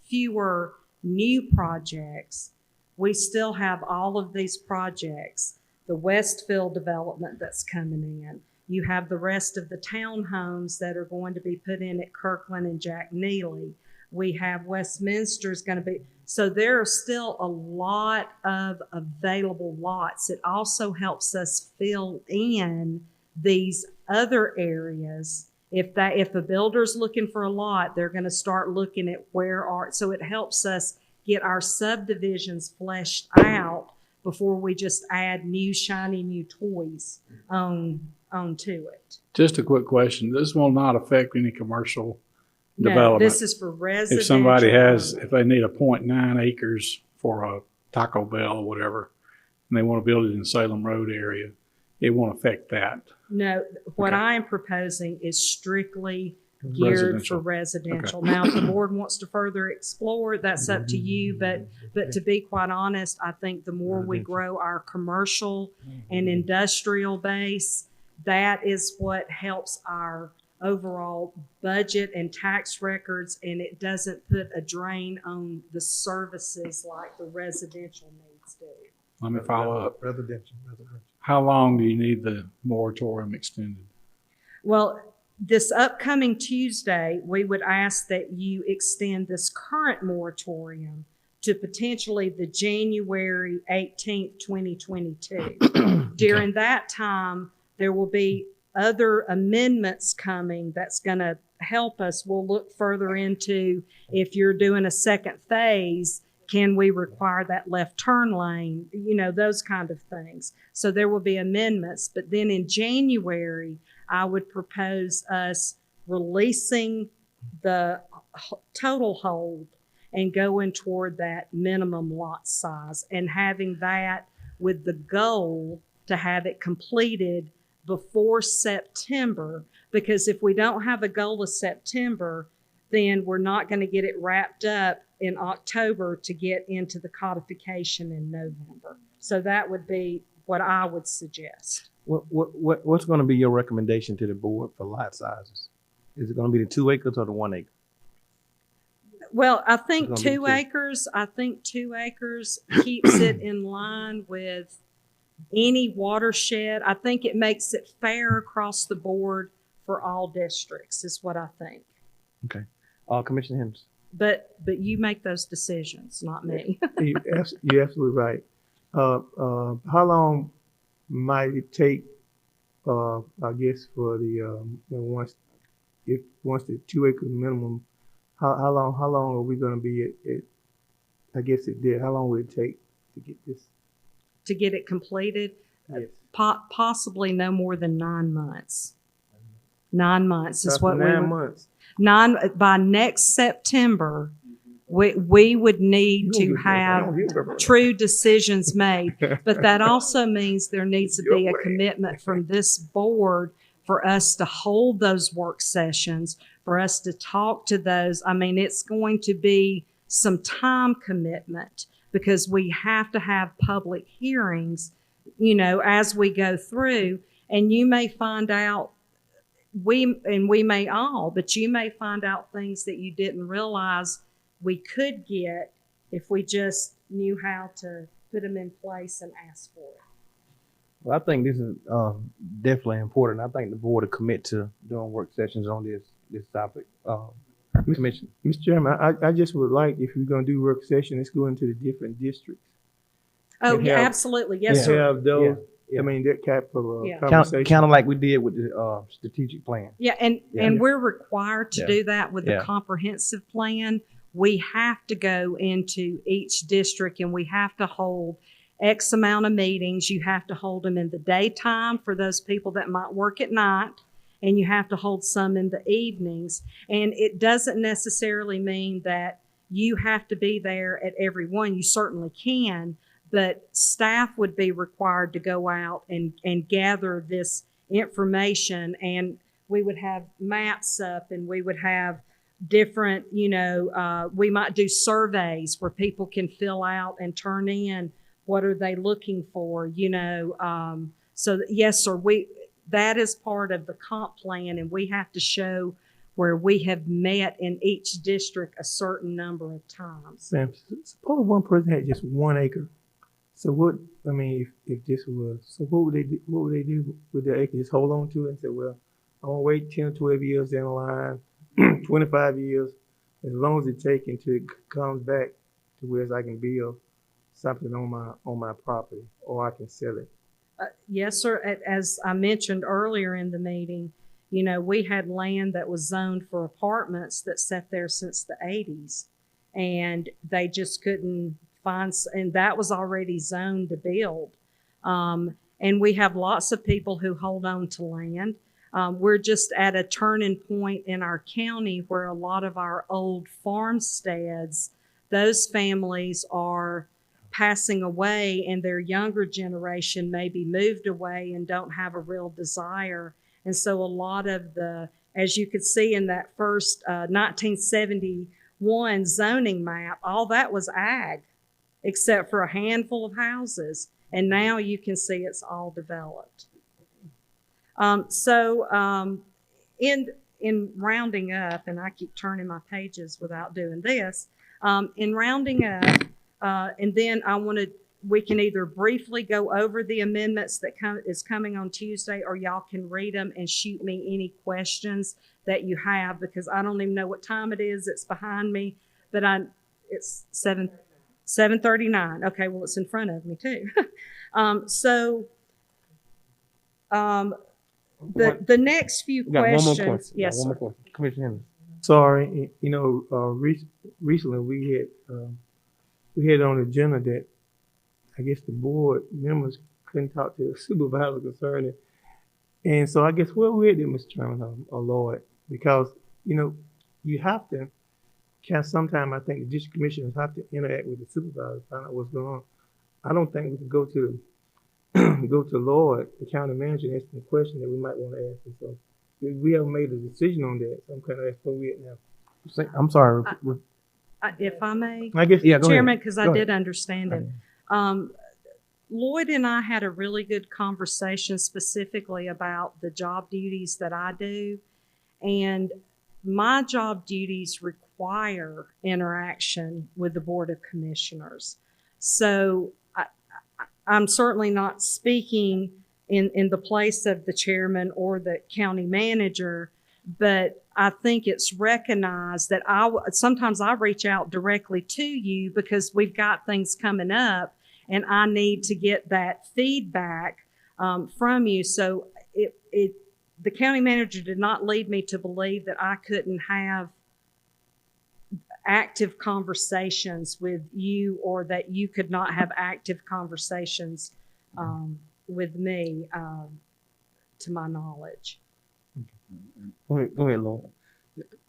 fewer new projects, we still have all of these projects. The Westfield development that's coming in. You have the rest of the townhomes that are going to be put in at Kirkland and Jack Neely. We have Westminster's going to be. So there are still a lot of available lots. It also helps us fill in these other areas. If a builder's looking for a lot, they're going to start looking at so it helps us get our subdivisions fleshed out before we just add shiny new toys onto it. Just a quick question. This will not affect any commercial No, development. this is for residential. If somebody if they need a 0.9 acres for a Taco Bell or whatever, and they want to build it in Salem Road area, it won't affect that. No, what Okay. I am proposing is strictly geared for residential. Okay. Now, if the board wants to further explore, that's up to you, but to be quite honest, I think the more we grow our commercial and industrial base, that is what helps our overall budget and tax records, and it doesn't put a drain on the services like the residential needs do. Let me follow up. Residential. How long do you need the moratorium extended? Well, this upcoming Tuesday, we would ask that you extend this current moratorium to potentially the January 18th, 2022. During that time, there will be other amendments coming that's going to help us. We'll look further into if you're doing a second phase, can we require that left turn lane? Those kind of things. So there will be amendments. But then in January, I would propose us releasing the total hold and going toward that minimum lot size and having that with the goal to have it completed before September, because if we don't have a goal of September, then we're not going to get it wrapped up in October to get into the codification in November. So that would be what I would suggest. What's going to be your recommendation to the board for lot sizes? Is it going to be the 2 acres or the 1 acre? Well, I think It's gonna be 2 two. acres. I think 2 acres keeps it in line with any watershed. I think it makes it fair across the board for all districts, is what I think. Okay. Commissioner Henderson. But you make those decisions, not me. You're absolutely right. How long might it take, I guess, for the, once the 2 acre minimum, how long are we gonna be at, I guess it did, how long would it take to get this? To get it completed, Yes. possibly no more than 9 months. 9 months is what 9 months. by next September, we would need to have true decisions made. But that also means there needs to be a commitment from this board for us to hold those work sessions, for us to talk to those. I mean, it's going to be some time commitment because we have to have public hearings, as we go through. And you may find out we may all, but you may find out things that you didn't realize we could get if we just knew how to put them in place and ask for it. Well, I think this is definitely important. I think the board will commit to doing work sessions on this topic. Commission. Mr. Chairman, I just would like, if we're gonna do work session, let's go into the different districts. Oh, And yeah, have- absolutely. Yes, and sir. have those, Yeah. I mean, that type of Yeah. conversation. Kind of like we did with the strategic plan. Yeah, Yeah. and we're required to Yeah. do that with the Yeah. comprehensive plan. We have to go into each district and we have to hold X amount of meetings. You have to hold them in the daytime for those people that might work at night, and you have to hold some in the evenings. And it doesn't necessarily mean that you have to be there at every one. You certainly can, but staff would be required to go out and gather this information, and we would have maps up, and we would have different, we might do surveys where people can fill out and turn in what are they looking for, so yes, sir, that is part of the comp plan, and we have to show where we have met in each district a certain number of times. Sam, suppose one person had just 1 acre. So what, I mean, if this was, so what would they do with their acre? Just hold on to it and say, well, I want to wait 10 or 12 years down the line, 25 years, as long as it takes until it comes back to where I can build something on my property, or I can sell it. Yes, sir. As I mentioned earlier in the meeting, we had land that was zoned for apartments that sat there since the 80s, and they just couldn't find, and that was already zoned to build. And we have lots of people who hold on to land. We're just at a turning point in our county where a lot of our old farmsteads, those families are passing away, and their younger generation maybe moved away and don't have a real desire. And so a lot of as you could see in that first 1971 zoning map, all that was ag, except for a handful of houses. And now you can see it's all developed. In rounding up, and I keep turning my pages without doing this, in rounding up, and then we can either briefly go over the amendments that is coming on Tuesday, or y'all can read them and shoot me any questions that you have, because I don't even know what time it is. It's behind me, but it's 7:39. Okay, well, it's in front of me too. The next few We got one more questions. question. Yes, One more sir. question. Commissioner Henderson. Sorry, recently we had on the agenda that I guess the board members couldn't talk to the supervisor concerning. And so I guess where we at there, Mr. Chairman, or Lord, because, you have to sometime I think the district commissioners have to interact with the supervisor, find out what's going on. I don't think we can go to Lord, the county manager, and ask him a question that we might want to ask him. So we haven't made a decision on that. So I'm kind of asking where we at now. I'm sorry. If I may, I guess, Yeah, go Chairman, ahead. because Go I ahead. did understand it. Lloyd and I had a really good conversation specifically about the job duties that I do. And my job duties require interaction with the Board of Commissioners. So I'm certainly not speaking in the place of the chairman or the county manager, but I think it's recognized that sometimes I reach out directly to you because we've got things coming up and I need to get that feedback from you. So the county manager did not lead me to believe that I couldn't have active conversations with you, or that you could not have active conversations with me, to my knowledge. Go ahead, Lord.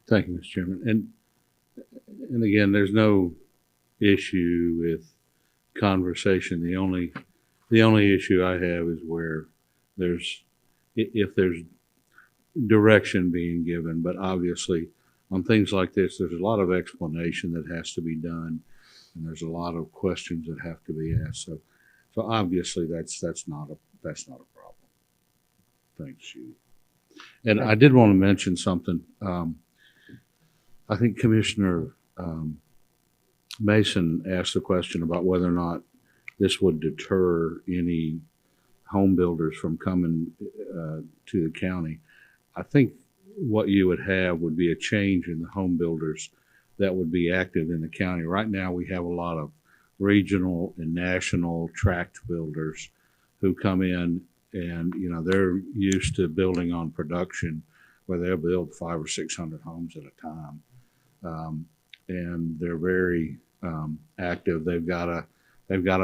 Thank you, Mr. Chairman. And again, there's no issue with conversation. The only issue I have is where if there's direction being given, but obviously on things like this, there's a lot of explanation that has to be done, and there's a lot of questions that have to be asked. So obviously that's not a problem. Thanks, Judy. And I did want to mention something. I think Commissioner Mason asked a question about whether or not this would deter any home builders from coming to the county. I think what you would have would be a change in the home builders that would be active in the county. Right now, we have a lot of regional and national tract builders who come in and, you know, they're used to building on production where they'll build 500 or 600 homes at a time. And they're very active. They've got a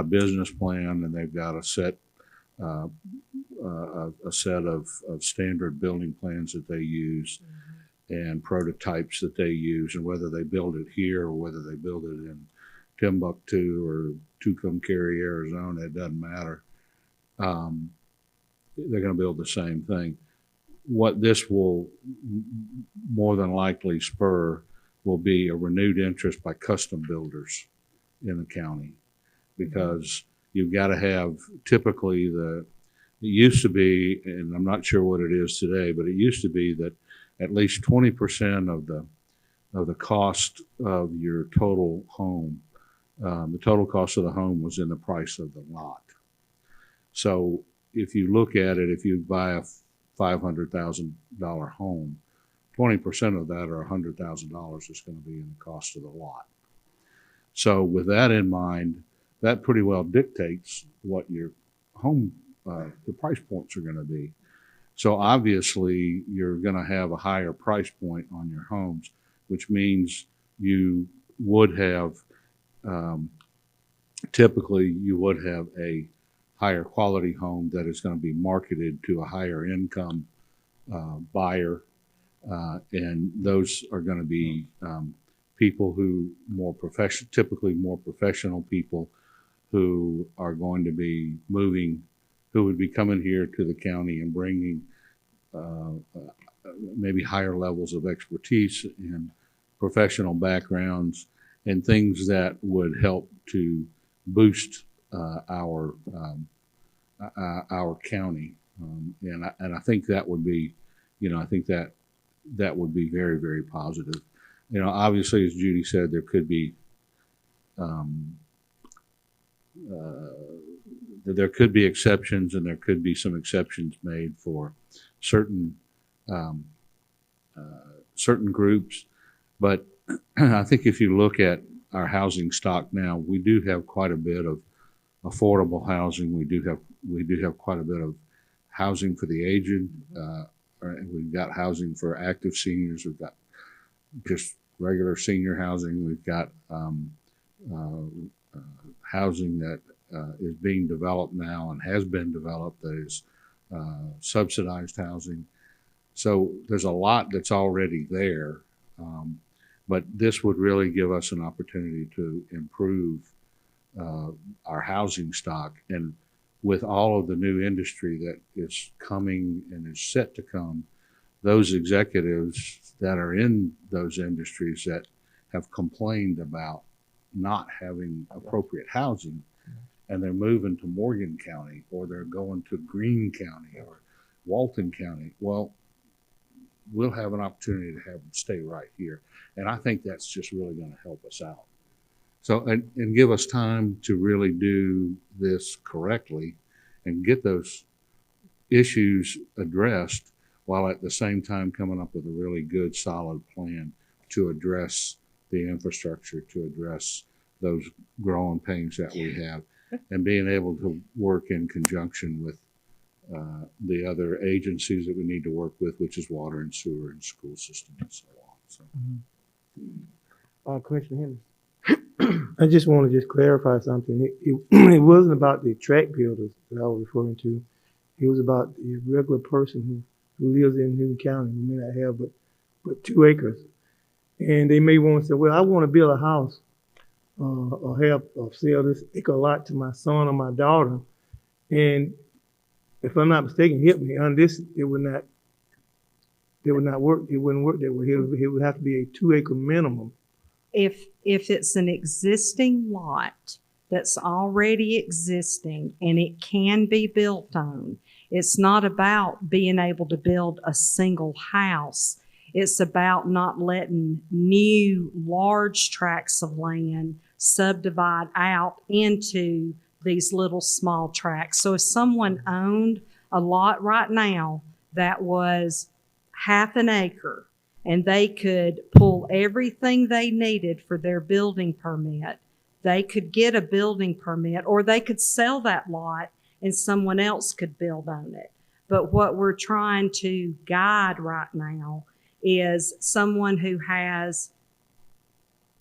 business plan, and they've got a set of standard building plans that they use and prototypes that they use, and whether they build it here or whether they build it in Timbuktu or Tucumcari, Arizona, it doesn't matter. They're going to build the same thing. What this will more than likely spur will be a renewed interest by custom builders in the county, because you've got to have typically it used to be, and I'm not sure what it is today, but it used to be that at least 20% of the cost of your total home, the total cost of the home was in the price of the lot. So if you look at it, if you buy a $500,000 home, 20% of that, or $100,000, is going to be in the cost of the lot. So with that in mind, that pretty well dictates what your home, the price points are going to be. So obviously, you're going to have a higher price point on your homes, which means you would have, typically, you would have a higher quality home that is going to be marketed to a higher income buyer. And those are going to be people who typically more professional people who are going to be moving, who would be coming here to the county and bringing maybe higher levels of expertise and professional backgrounds and things that would help to boost our county. And I think that would be, I think that would be very, very positive. Obviously, as Judy said, there could be exceptions, and there could be some exceptions made for certain groups. But I think if you look at our housing stock now, we do have quite a bit of affordable housing. We do have quite a bit of housing for the aged. We've got housing for active seniors. We've got just regular senior housing. We've got housing that is being developed now and has been developed that is subsidized housing. So there's a lot that's already there, but this would really give us an opportunity to improve our housing stock. And with all of the new industry that is coming and is set to come, those executives that are in those industries that have complained about not having appropriate housing, and they're moving to Morgan County, or they're going to Greene County or Walton County, well, we'll have an opportunity to have them stay right here. And I think that's just really going to help us out. So, and give us time to really do this correctly and get those issues addressed, while at the same time coming up with a really good, solid plan to address the infrastructure, to address those growing pains that we have, and being able to work in conjunction with the other agencies that we need to work with, which is water and sewer and school system and so on. So. Commissioner Henderson. I just want to clarify something. It wasn't about the tract builders that I was referring to. It was about the regular person who lives in Newton County, who may not have but 2 acres. And they may want to say, well, I want to build a house or sell this acre lot to my son or my daughter. And if I'm not mistaken, help me on this, it would not work. It wouldn't work that way. It would have to be a 2 acre minimum. If it's an existing lot that's already existing and it can be built on, It's not about being able to build a single house. It's about not letting new large tracts of land subdivide out into these little small tracts. So if someone owned a lot right now that was half an acre and they could pull everything they needed for their building permit, they could get a building permit, or they could sell that lot and someone else could build on it. But what we're trying to guide right now is someone who has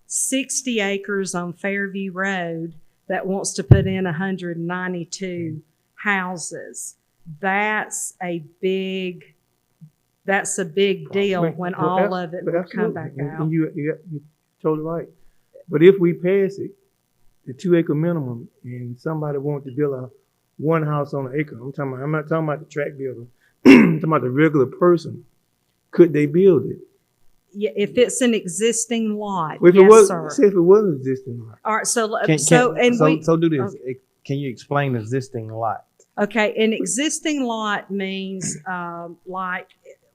60 acres on Fairview Road that wants to put in 192 houses. That's a big deal when all of it would come back out. And you're totally right. But if we pass it, the 2 acre minimum, and somebody wants to build one house on an acre, I'm not talking about the tract builder. I'm talking about the regular person. Could they build it? Yeah, if it's an existing lot, If yes, it was, sir. say if it was an existing lot. All right, so Do this. Can you explain existing lot? Okay, an existing lot means like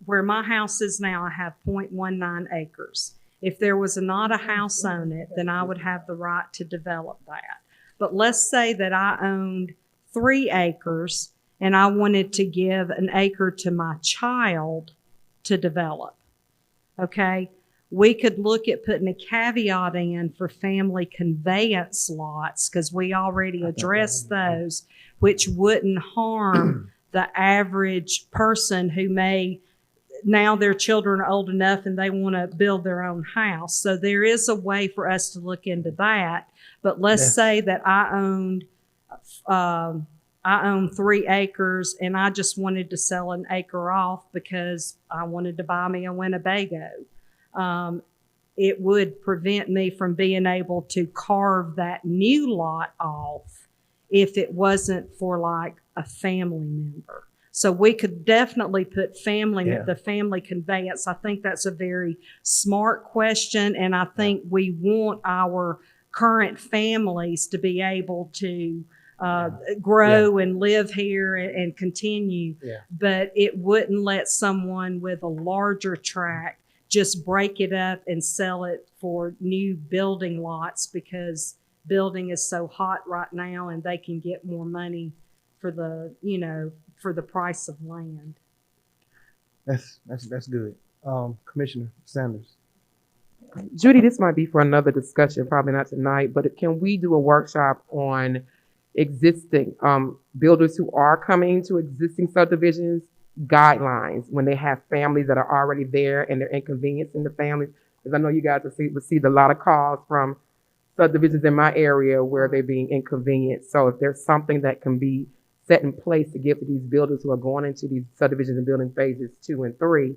where my house is now, I have 0.19 acres. If there was not a house on it, then I would have the right to develop that. But let's say that I owned 3 acres and I wanted to give an acre to my child to develop. Okay, we could look at putting a caveat in for family conveyance lots, because we already addressed those, which wouldn't harm the average person who may, now their children are old enough and they want to build their own house. So there is a way for us to look into that. But let's say that I own 3 acres and I just wanted to sell an acre off because I wanted to buy me a Winnebago. It would prevent me from being able to carve that new lot off if it wasn't for like a family member. So we could definitely put the family conveyance. I think that's a very smart question, and I think we want our current families to be able to grow and live here and continue. Yeah. But it wouldn't let someone with a larger tract just break it up and sell it for new building lots, because building is so hot right now and they can get more money for the price of land. That's good. Commissioner Sanders. Judy, this might be for another discussion, probably not tonight, but can we do a workshop on existing builders who are coming into existing subdivisions, guidelines when they have families that are already there and they're inconveniencing the families? Because I know you guys received a lot of calls from subdivisions in my area where they're being inconvenienced. So if there's something that can be set in place to give to these builders who are going into these subdivisions and building phases 2 and 3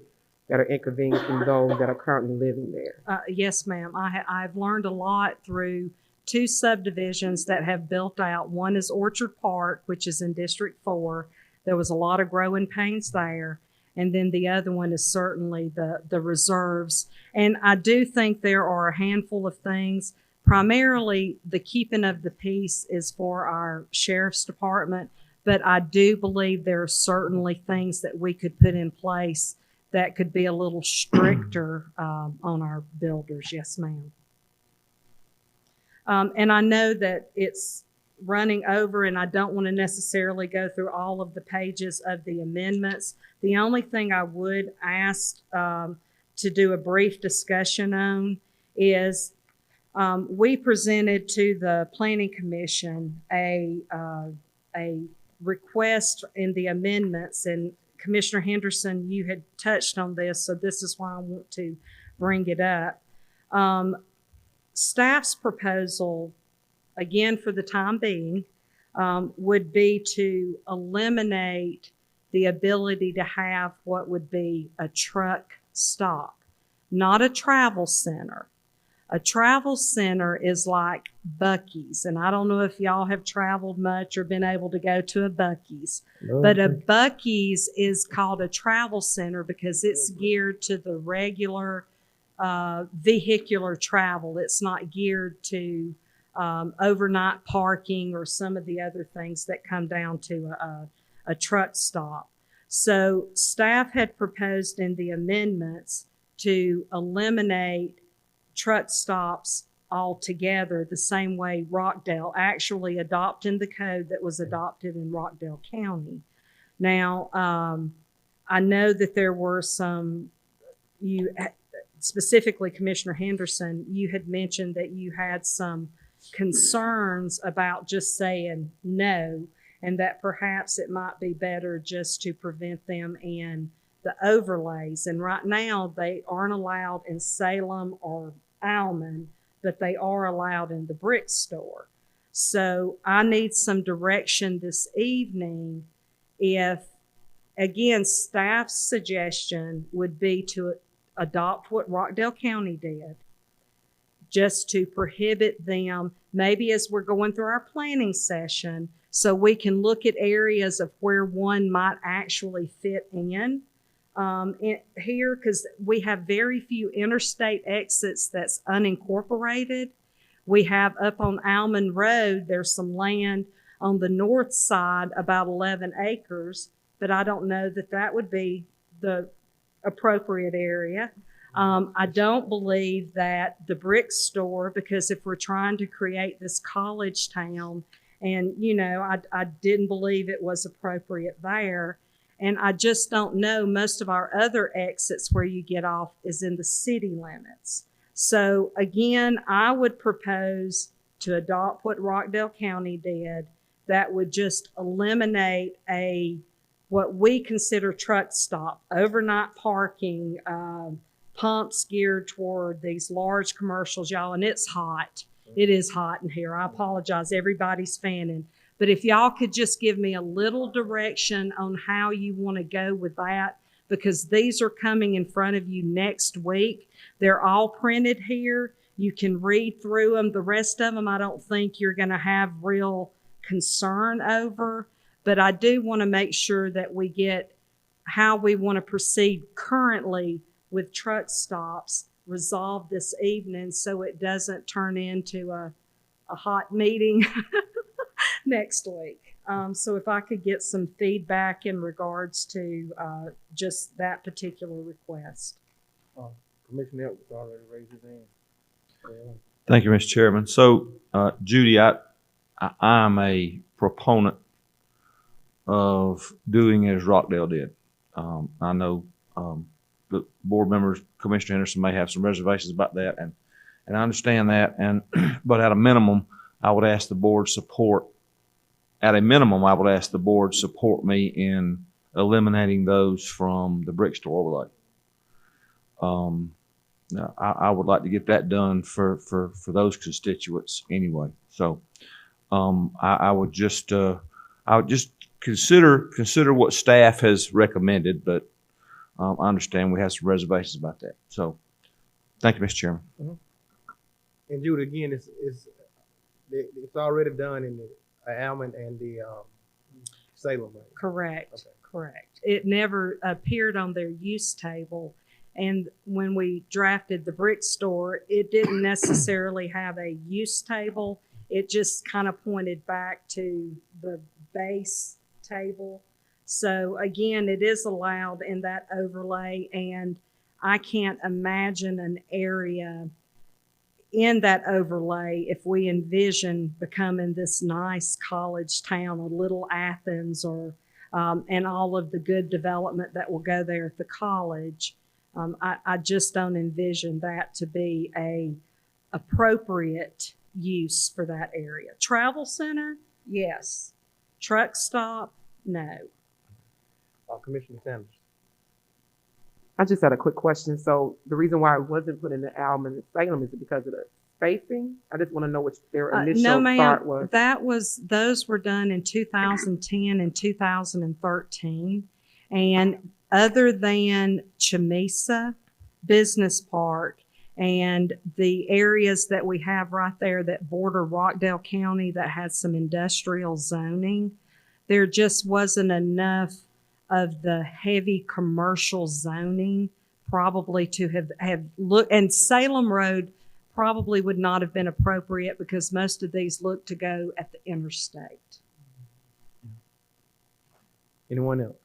that are inconveniencing those that are currently living there. Yes, ma'am. I've learned a lot through 2 subdivisions that have built out. One is Orchard Park, which is in District 4. There was a lot of growing pains there. And then the other one is certainly the reserves. And I do think there are a handful of things. Primarily, the keeping of the peace is for our sheriff's department. But I do believe there are certainly things that we could put in place that could be a little stricter on our builders. Yes, ma'am. And I know that it's running over and I don't want to necessarily go through all of the pages of the amendments. The only thing I would ask to do a brief discussion on is we presented to the Planning Commission a request in the amendments, and Commissioner Henderson, you had touched on this, so this is why I want to bring it up. Staff's proposal, again for the time being, would be to eliminate the ability to have what would be a truck stop, not a travel center. A travel center is like Buc-ee's, and I don't know if y'all have traveled much or been able to go to a Buc-ee's, but a Buc-ee's is called a travel center because it's geared to the regular vehicular travel. It's not geared to overnight parking or some of the other things that come down to a truck stop. So staff had proposed in the amendments to eliminate truck stops altogether, the same way Rockdale, actually adopting the code that was adopted in Rockdale County. Now, I know that there were some, specifically Commissioner Henderson, you had mentioned that you had some concerns about just saying no, and that perhaps it might be better just to prevent them in the overlays. And right now, they aren't allowed in Salem or Alman, but they are allowed in the brick store. So I need some direction this evening if, again, staff's suggestion would be to adopt what Rockdale County did, just to prohibit them, maybe as we're going through our planning session, so we can look at areas of where one might actually fit in here, because we have very few interstate exits that's unincorporated. We have up on Alman Road, there's some land on the north side, about 11 acres, but I don't know that that would be the appropriate area. I don't believe that the brick store, because if we're trying to create this college town, and, you know, I didn't believe it was appropriate there. And I just don't know, most of our other exits where you get off is in the city limits. So again, I would propose to adopt what Rockdale County did, that would just eliminate what we consider truck stop, overnight parking, pumps geared toward these large commercials, y'all, and it's hot. It is hot in here. I apologize. Everybody's fanning. But if y'all could just give me a little direction on how you want to go with that, because these are coming in front of you next week. They're all printed here. You can read through them. The rest of them, I don't think you're going to have real concern over. But I do want to make sure that we get how we want to proceed currently with truck stops resolved this evening, so it doesn't turn into a hot meeting next week. So if I could get some feedback in regards to just that particular request. Commissioner Edwards already raised his hand. Thank you, Mr. Chairman. So, Judy, I'm a proponent of doing as Rockdale did. I know the board members, Commissioner Henderson, may have some reservations about that, and I understand that. But at a minimum, I would ask the board support. At a minimum, I would ask the board support me in eliminating those from the brick store overlay. I would like to get that done for those constituents anyway. So I would just consider what staff has recommended, but I understand we have some reservations about that. So thank you, Mr. Chairman. Mm-hmm. And Judy, again, it's already done in the Almond and the Salem. Right? Correct. Okay. Correct. It never appeared on their use table. And when we drafted the brick store, it didn't necessarily have a use table. It just kind of pointed back to the base table. So again, it is allowed in that overlay, and I can't imagine an area in that overlay if we envision becoming this nice college town, a little Athens, or and all of the good development that will go there at the college. I just don't envision that to be a appropriate use for that area. Travel center, yes. Truck stop, no. Commissioner Sanders. I just had a quick question. So the reason why it wasn't put in the Alman and Salem is it because of the spacing? I just want to know what their initial no, ma'am, thought was. Those were done in 2010 and 2013. And other than Chamisa Business Park and the areas that we have right there that border Rockdale County that has some industrial zoning, there just wasn't enough of the heavy commercial zoning probably to have looked, and Salem Road probably would not have been appropriate because most of these look to go at the interstate. Anyone else?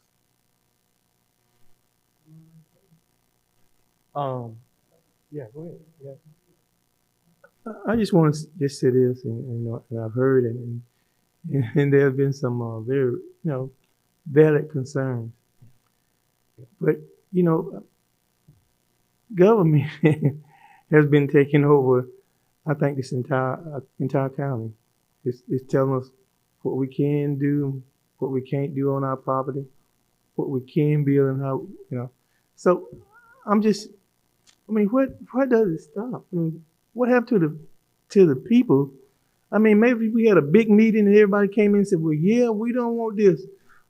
Yeah, go ahead. Yeah. I just want to just say this, and I've heard and there have been some very, valid concerns. But, government has been taking over, I think, this entire county. It's telling us what we can do, what we can't do on our property, what we can build and how. So I'm just, what does it stop? What happened to the people? Maybe we had a big meeting and everybody came in and said, well, yeah, we don't want this,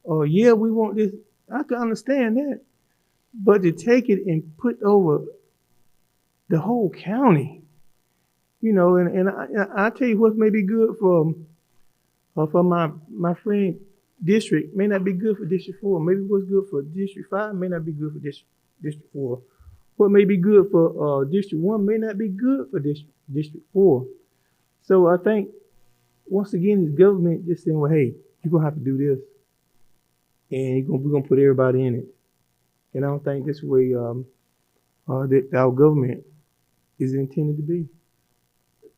or yeah, we want this. I can understand that. But to take it and put over the whole county, and I tell you what may be good for my friend district may not be good for District 4. Maybe what's good for District 5 may not be good for District 4. What may be good for District 1 may not be good for District 4. So I think, once again, the government just saying, well, hey, you're going to have to do this. And we're going to put everybody in it. And I don't think this way that our government is intended to be.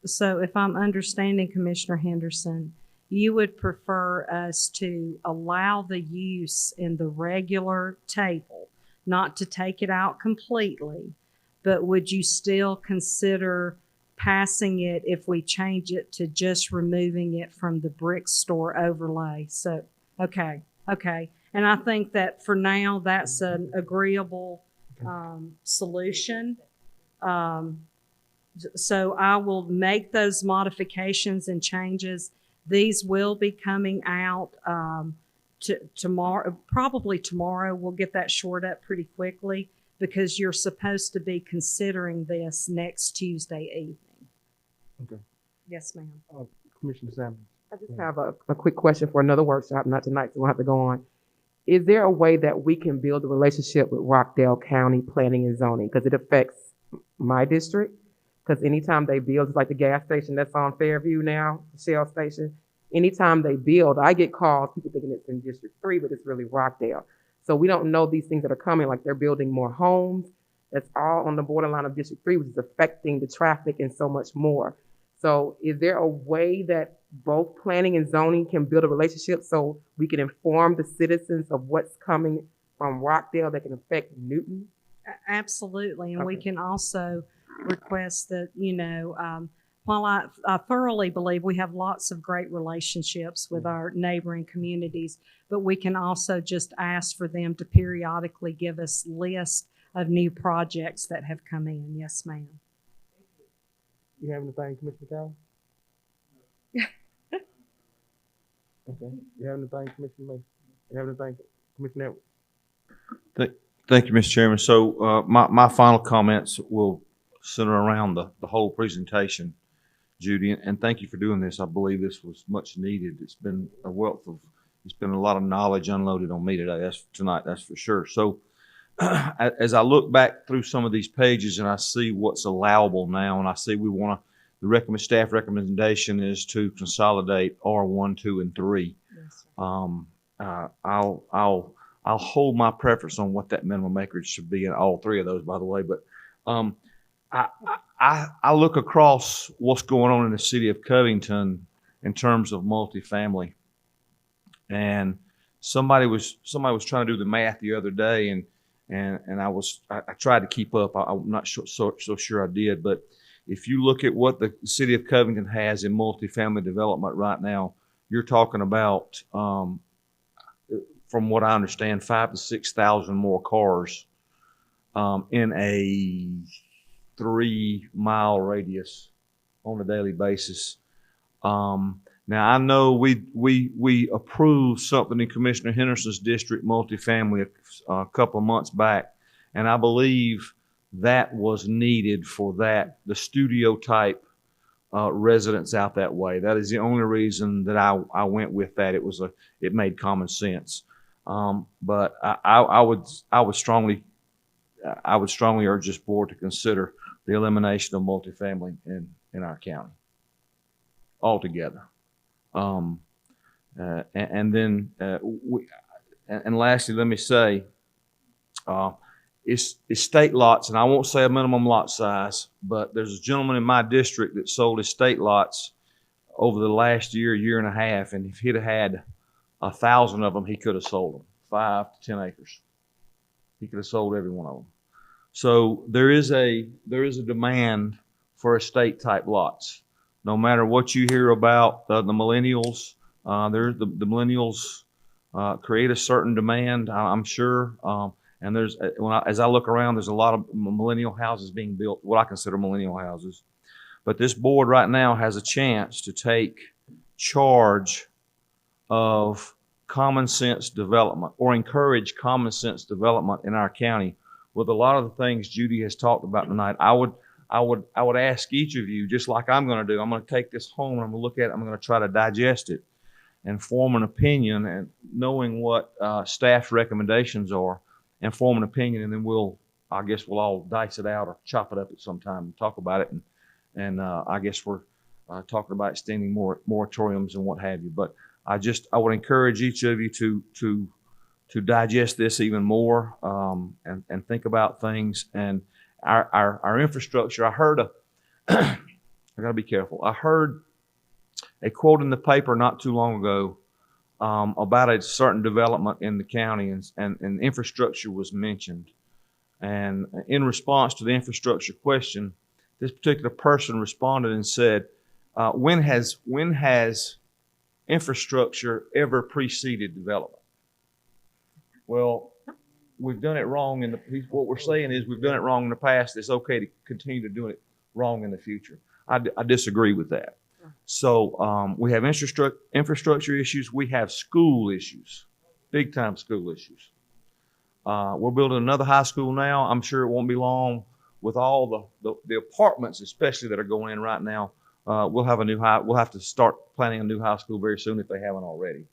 So if I'm understanding Commissioner Henderson, you would prefer us to allow the use in the regular table, not to take it out completely, but would you still consider passing it if we change it to just removing it from the brick store overlay? So, okay. And I think that for now, that's an agreeable solution. So I will make those modifications and changes. These will be coming out tomorrow, probably tomorrow. We'll get that shored up pretty quickly because you're supposed to be considering this next Tuesday evening. Okay. Yes, ma'am. Commissioner Samuels. I just have a quick question for another workshop, not tonight, so we'll have to go on. Is there a way that we can build a relationship with Rockdale County Planning and Zoning? Because it affects my district. Because anytime they build, it's like the gas station that's on Fairview now, the Shell station. Anytime they build, I get calls, people thinking it's in District 3, but it's really Rockdale. So we don't know these things that are coming, like they're building more homes. That's all on the borderline of District 3, which is affecting the traffic and so much more. So is there a way that both planning and zoning can build a relationship so we can inform the citizens of what's coming from Rockdale that can affect Newton? Absolutely. And we Okay. can also request that, while I thoroughly believe we have lots of great relationships with our neighboring communities, but we can also just ask for them to periodically give us lists of new projects that have come in. Yes, ma'am. You have anything, Commissioner Cowell? Okay. You have anything, Commissioner Mason? You have anything, Commissioner Edwards? Thank you, Mr. Chairman. So my final comments will center around the whole presentation, Judy, and thank you for doing this. I believe this was much needed. It's been a lot of knowledge unloaded on me today. That's for sure. So as I look back through some of these pages and I see what's allowable now, and I see the staff recommendation is to consolidate R1, 2, and 3. Yes, I'll hold my preference on what that minimum acreage should be in all three of those, by the way. But I look across what's going on in the city of Covington in terms of multifamily, and somebody was trying to do the math the other day, and I tried to keep up. I'm not so sure I did, but if you look at what the city of Covington has in multifamily development right now, you're talking about, from what I understand, 5,000 to 6,000 more cars in a 3-mile radius on a daily basis. Now I know we approved something in Commissioner Henderson's district, multifamily, a couple of months back, and I believe that was needed for the studio type residents out that way. That is the only reason that I went with that. It made common sense. But I would strongly urge this board to consider the elimination of multifamily in our county altogether. And then and lastly, let me say, it's estate lots, and I won't say a minimum lot size, but there's a gentleman in my district that sold estate lots over the last year and a half, and if he'd have had 1,000 of them, he could have sold them, 5 to 10 acres. He could have sold every one of them. So there is a demand for estate type lots. No matter what you hear about the millennials, the millennials create a certain demand, I'm sure. And there's as I look around, there's a lot of millennial houses being built, what I consider millennial houses. But this board right now has a chance to take charge of common sense development or encourage common sense development in our county. With a lot of the things Judy has talked about tonight, I would ask each of you, just like I'm going to do, I'm going to take this home and I'm going to look at it, I'm going to try to digest it and form an opinion, and knowing what staff's recommendations are, and form an opinion, and then I guess we'll all dice it out or chop it up at some time and talk about it. And I guess we're talking about extending more moratoriums and what have you. But I would encourage each of you to digest this even more and think about things. And our infrastructure, I heard I got to be careful. I heard a quote in the paper not too long ago about a certain development in the county, and infrastructure was mentioned. And in response to the infrastructure question, this particular person responded and said, when has infrastructure ever preceded development? Well, we've done it wrong what we're saying is we've done it wrong in the past. It's okay to continue to do it wrong in the future. I disagree with that. So we have infrastructure issues. We have school issues, big time school issues. We're building another high school now. I'm sure it won't be long with all the apartments, especially that are going in right now. We'll have to start planning a new high school very soon if they haven't already.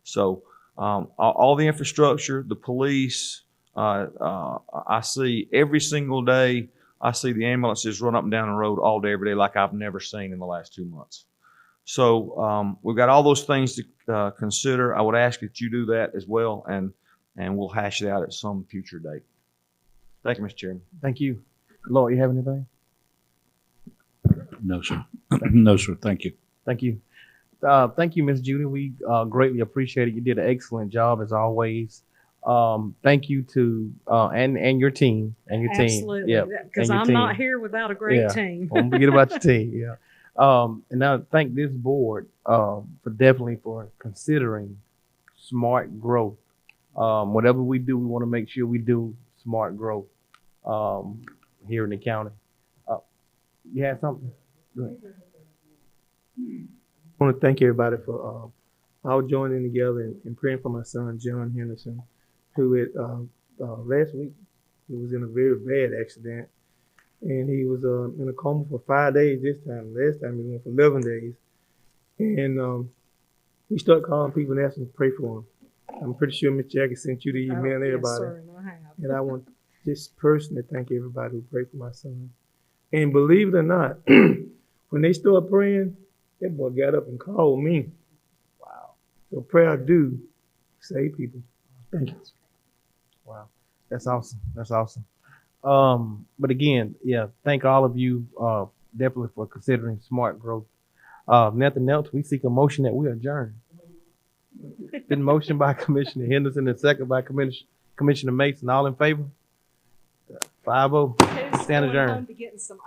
So all the infrastructure, the police, I see every single day. I see the ambulances run up and down the road all day, every day, like I've never seen in the last 2 months. So we've got all those things to consider. I would ask that you do that as well, and we'll hash it out at some future date. Thank you, Mr. Chairman. Thank you. Lord, you have anything? No, sir. No, sir. Thank you. Thank you. Thank you, Ms. Judy. We greatly appreciate it. You did an excellent job as always. Thank you to and your team Absolutely. Yeah, Because I'm not here without a great team. Don't forget about your team. Yeah. And I thank this board for considering smart growth. Whatever we do, we want to make sure we do smart growth here in the county. You had something? Go ahead. I want to thank everybody for all joining together and praying for my son, John Henderson, who last week he was in a very bad accident, and he was in a coma for 5 days this time. Last time he went for 11 days. And we started calling people and asking to pray for him. I'm pretty sure Miss Jackie sent you the email and everybody. Yes, sir, and I have. And I want this person to thank everybody who prayed for my son. And believe it or not, when they started praying, that boy got up and called me. Wow. So prayer do save people. Thank you. Wow. That's awesome. That's awesome. But again, yeah, thank all of you definitely for considering smart growth. Nothing else, we seek a motion that we adjourn. Been motion by Commissioner Henderson and second by Commissioner Mason. All in favor? 5-0. Who's Stand going adjourned. home to getting some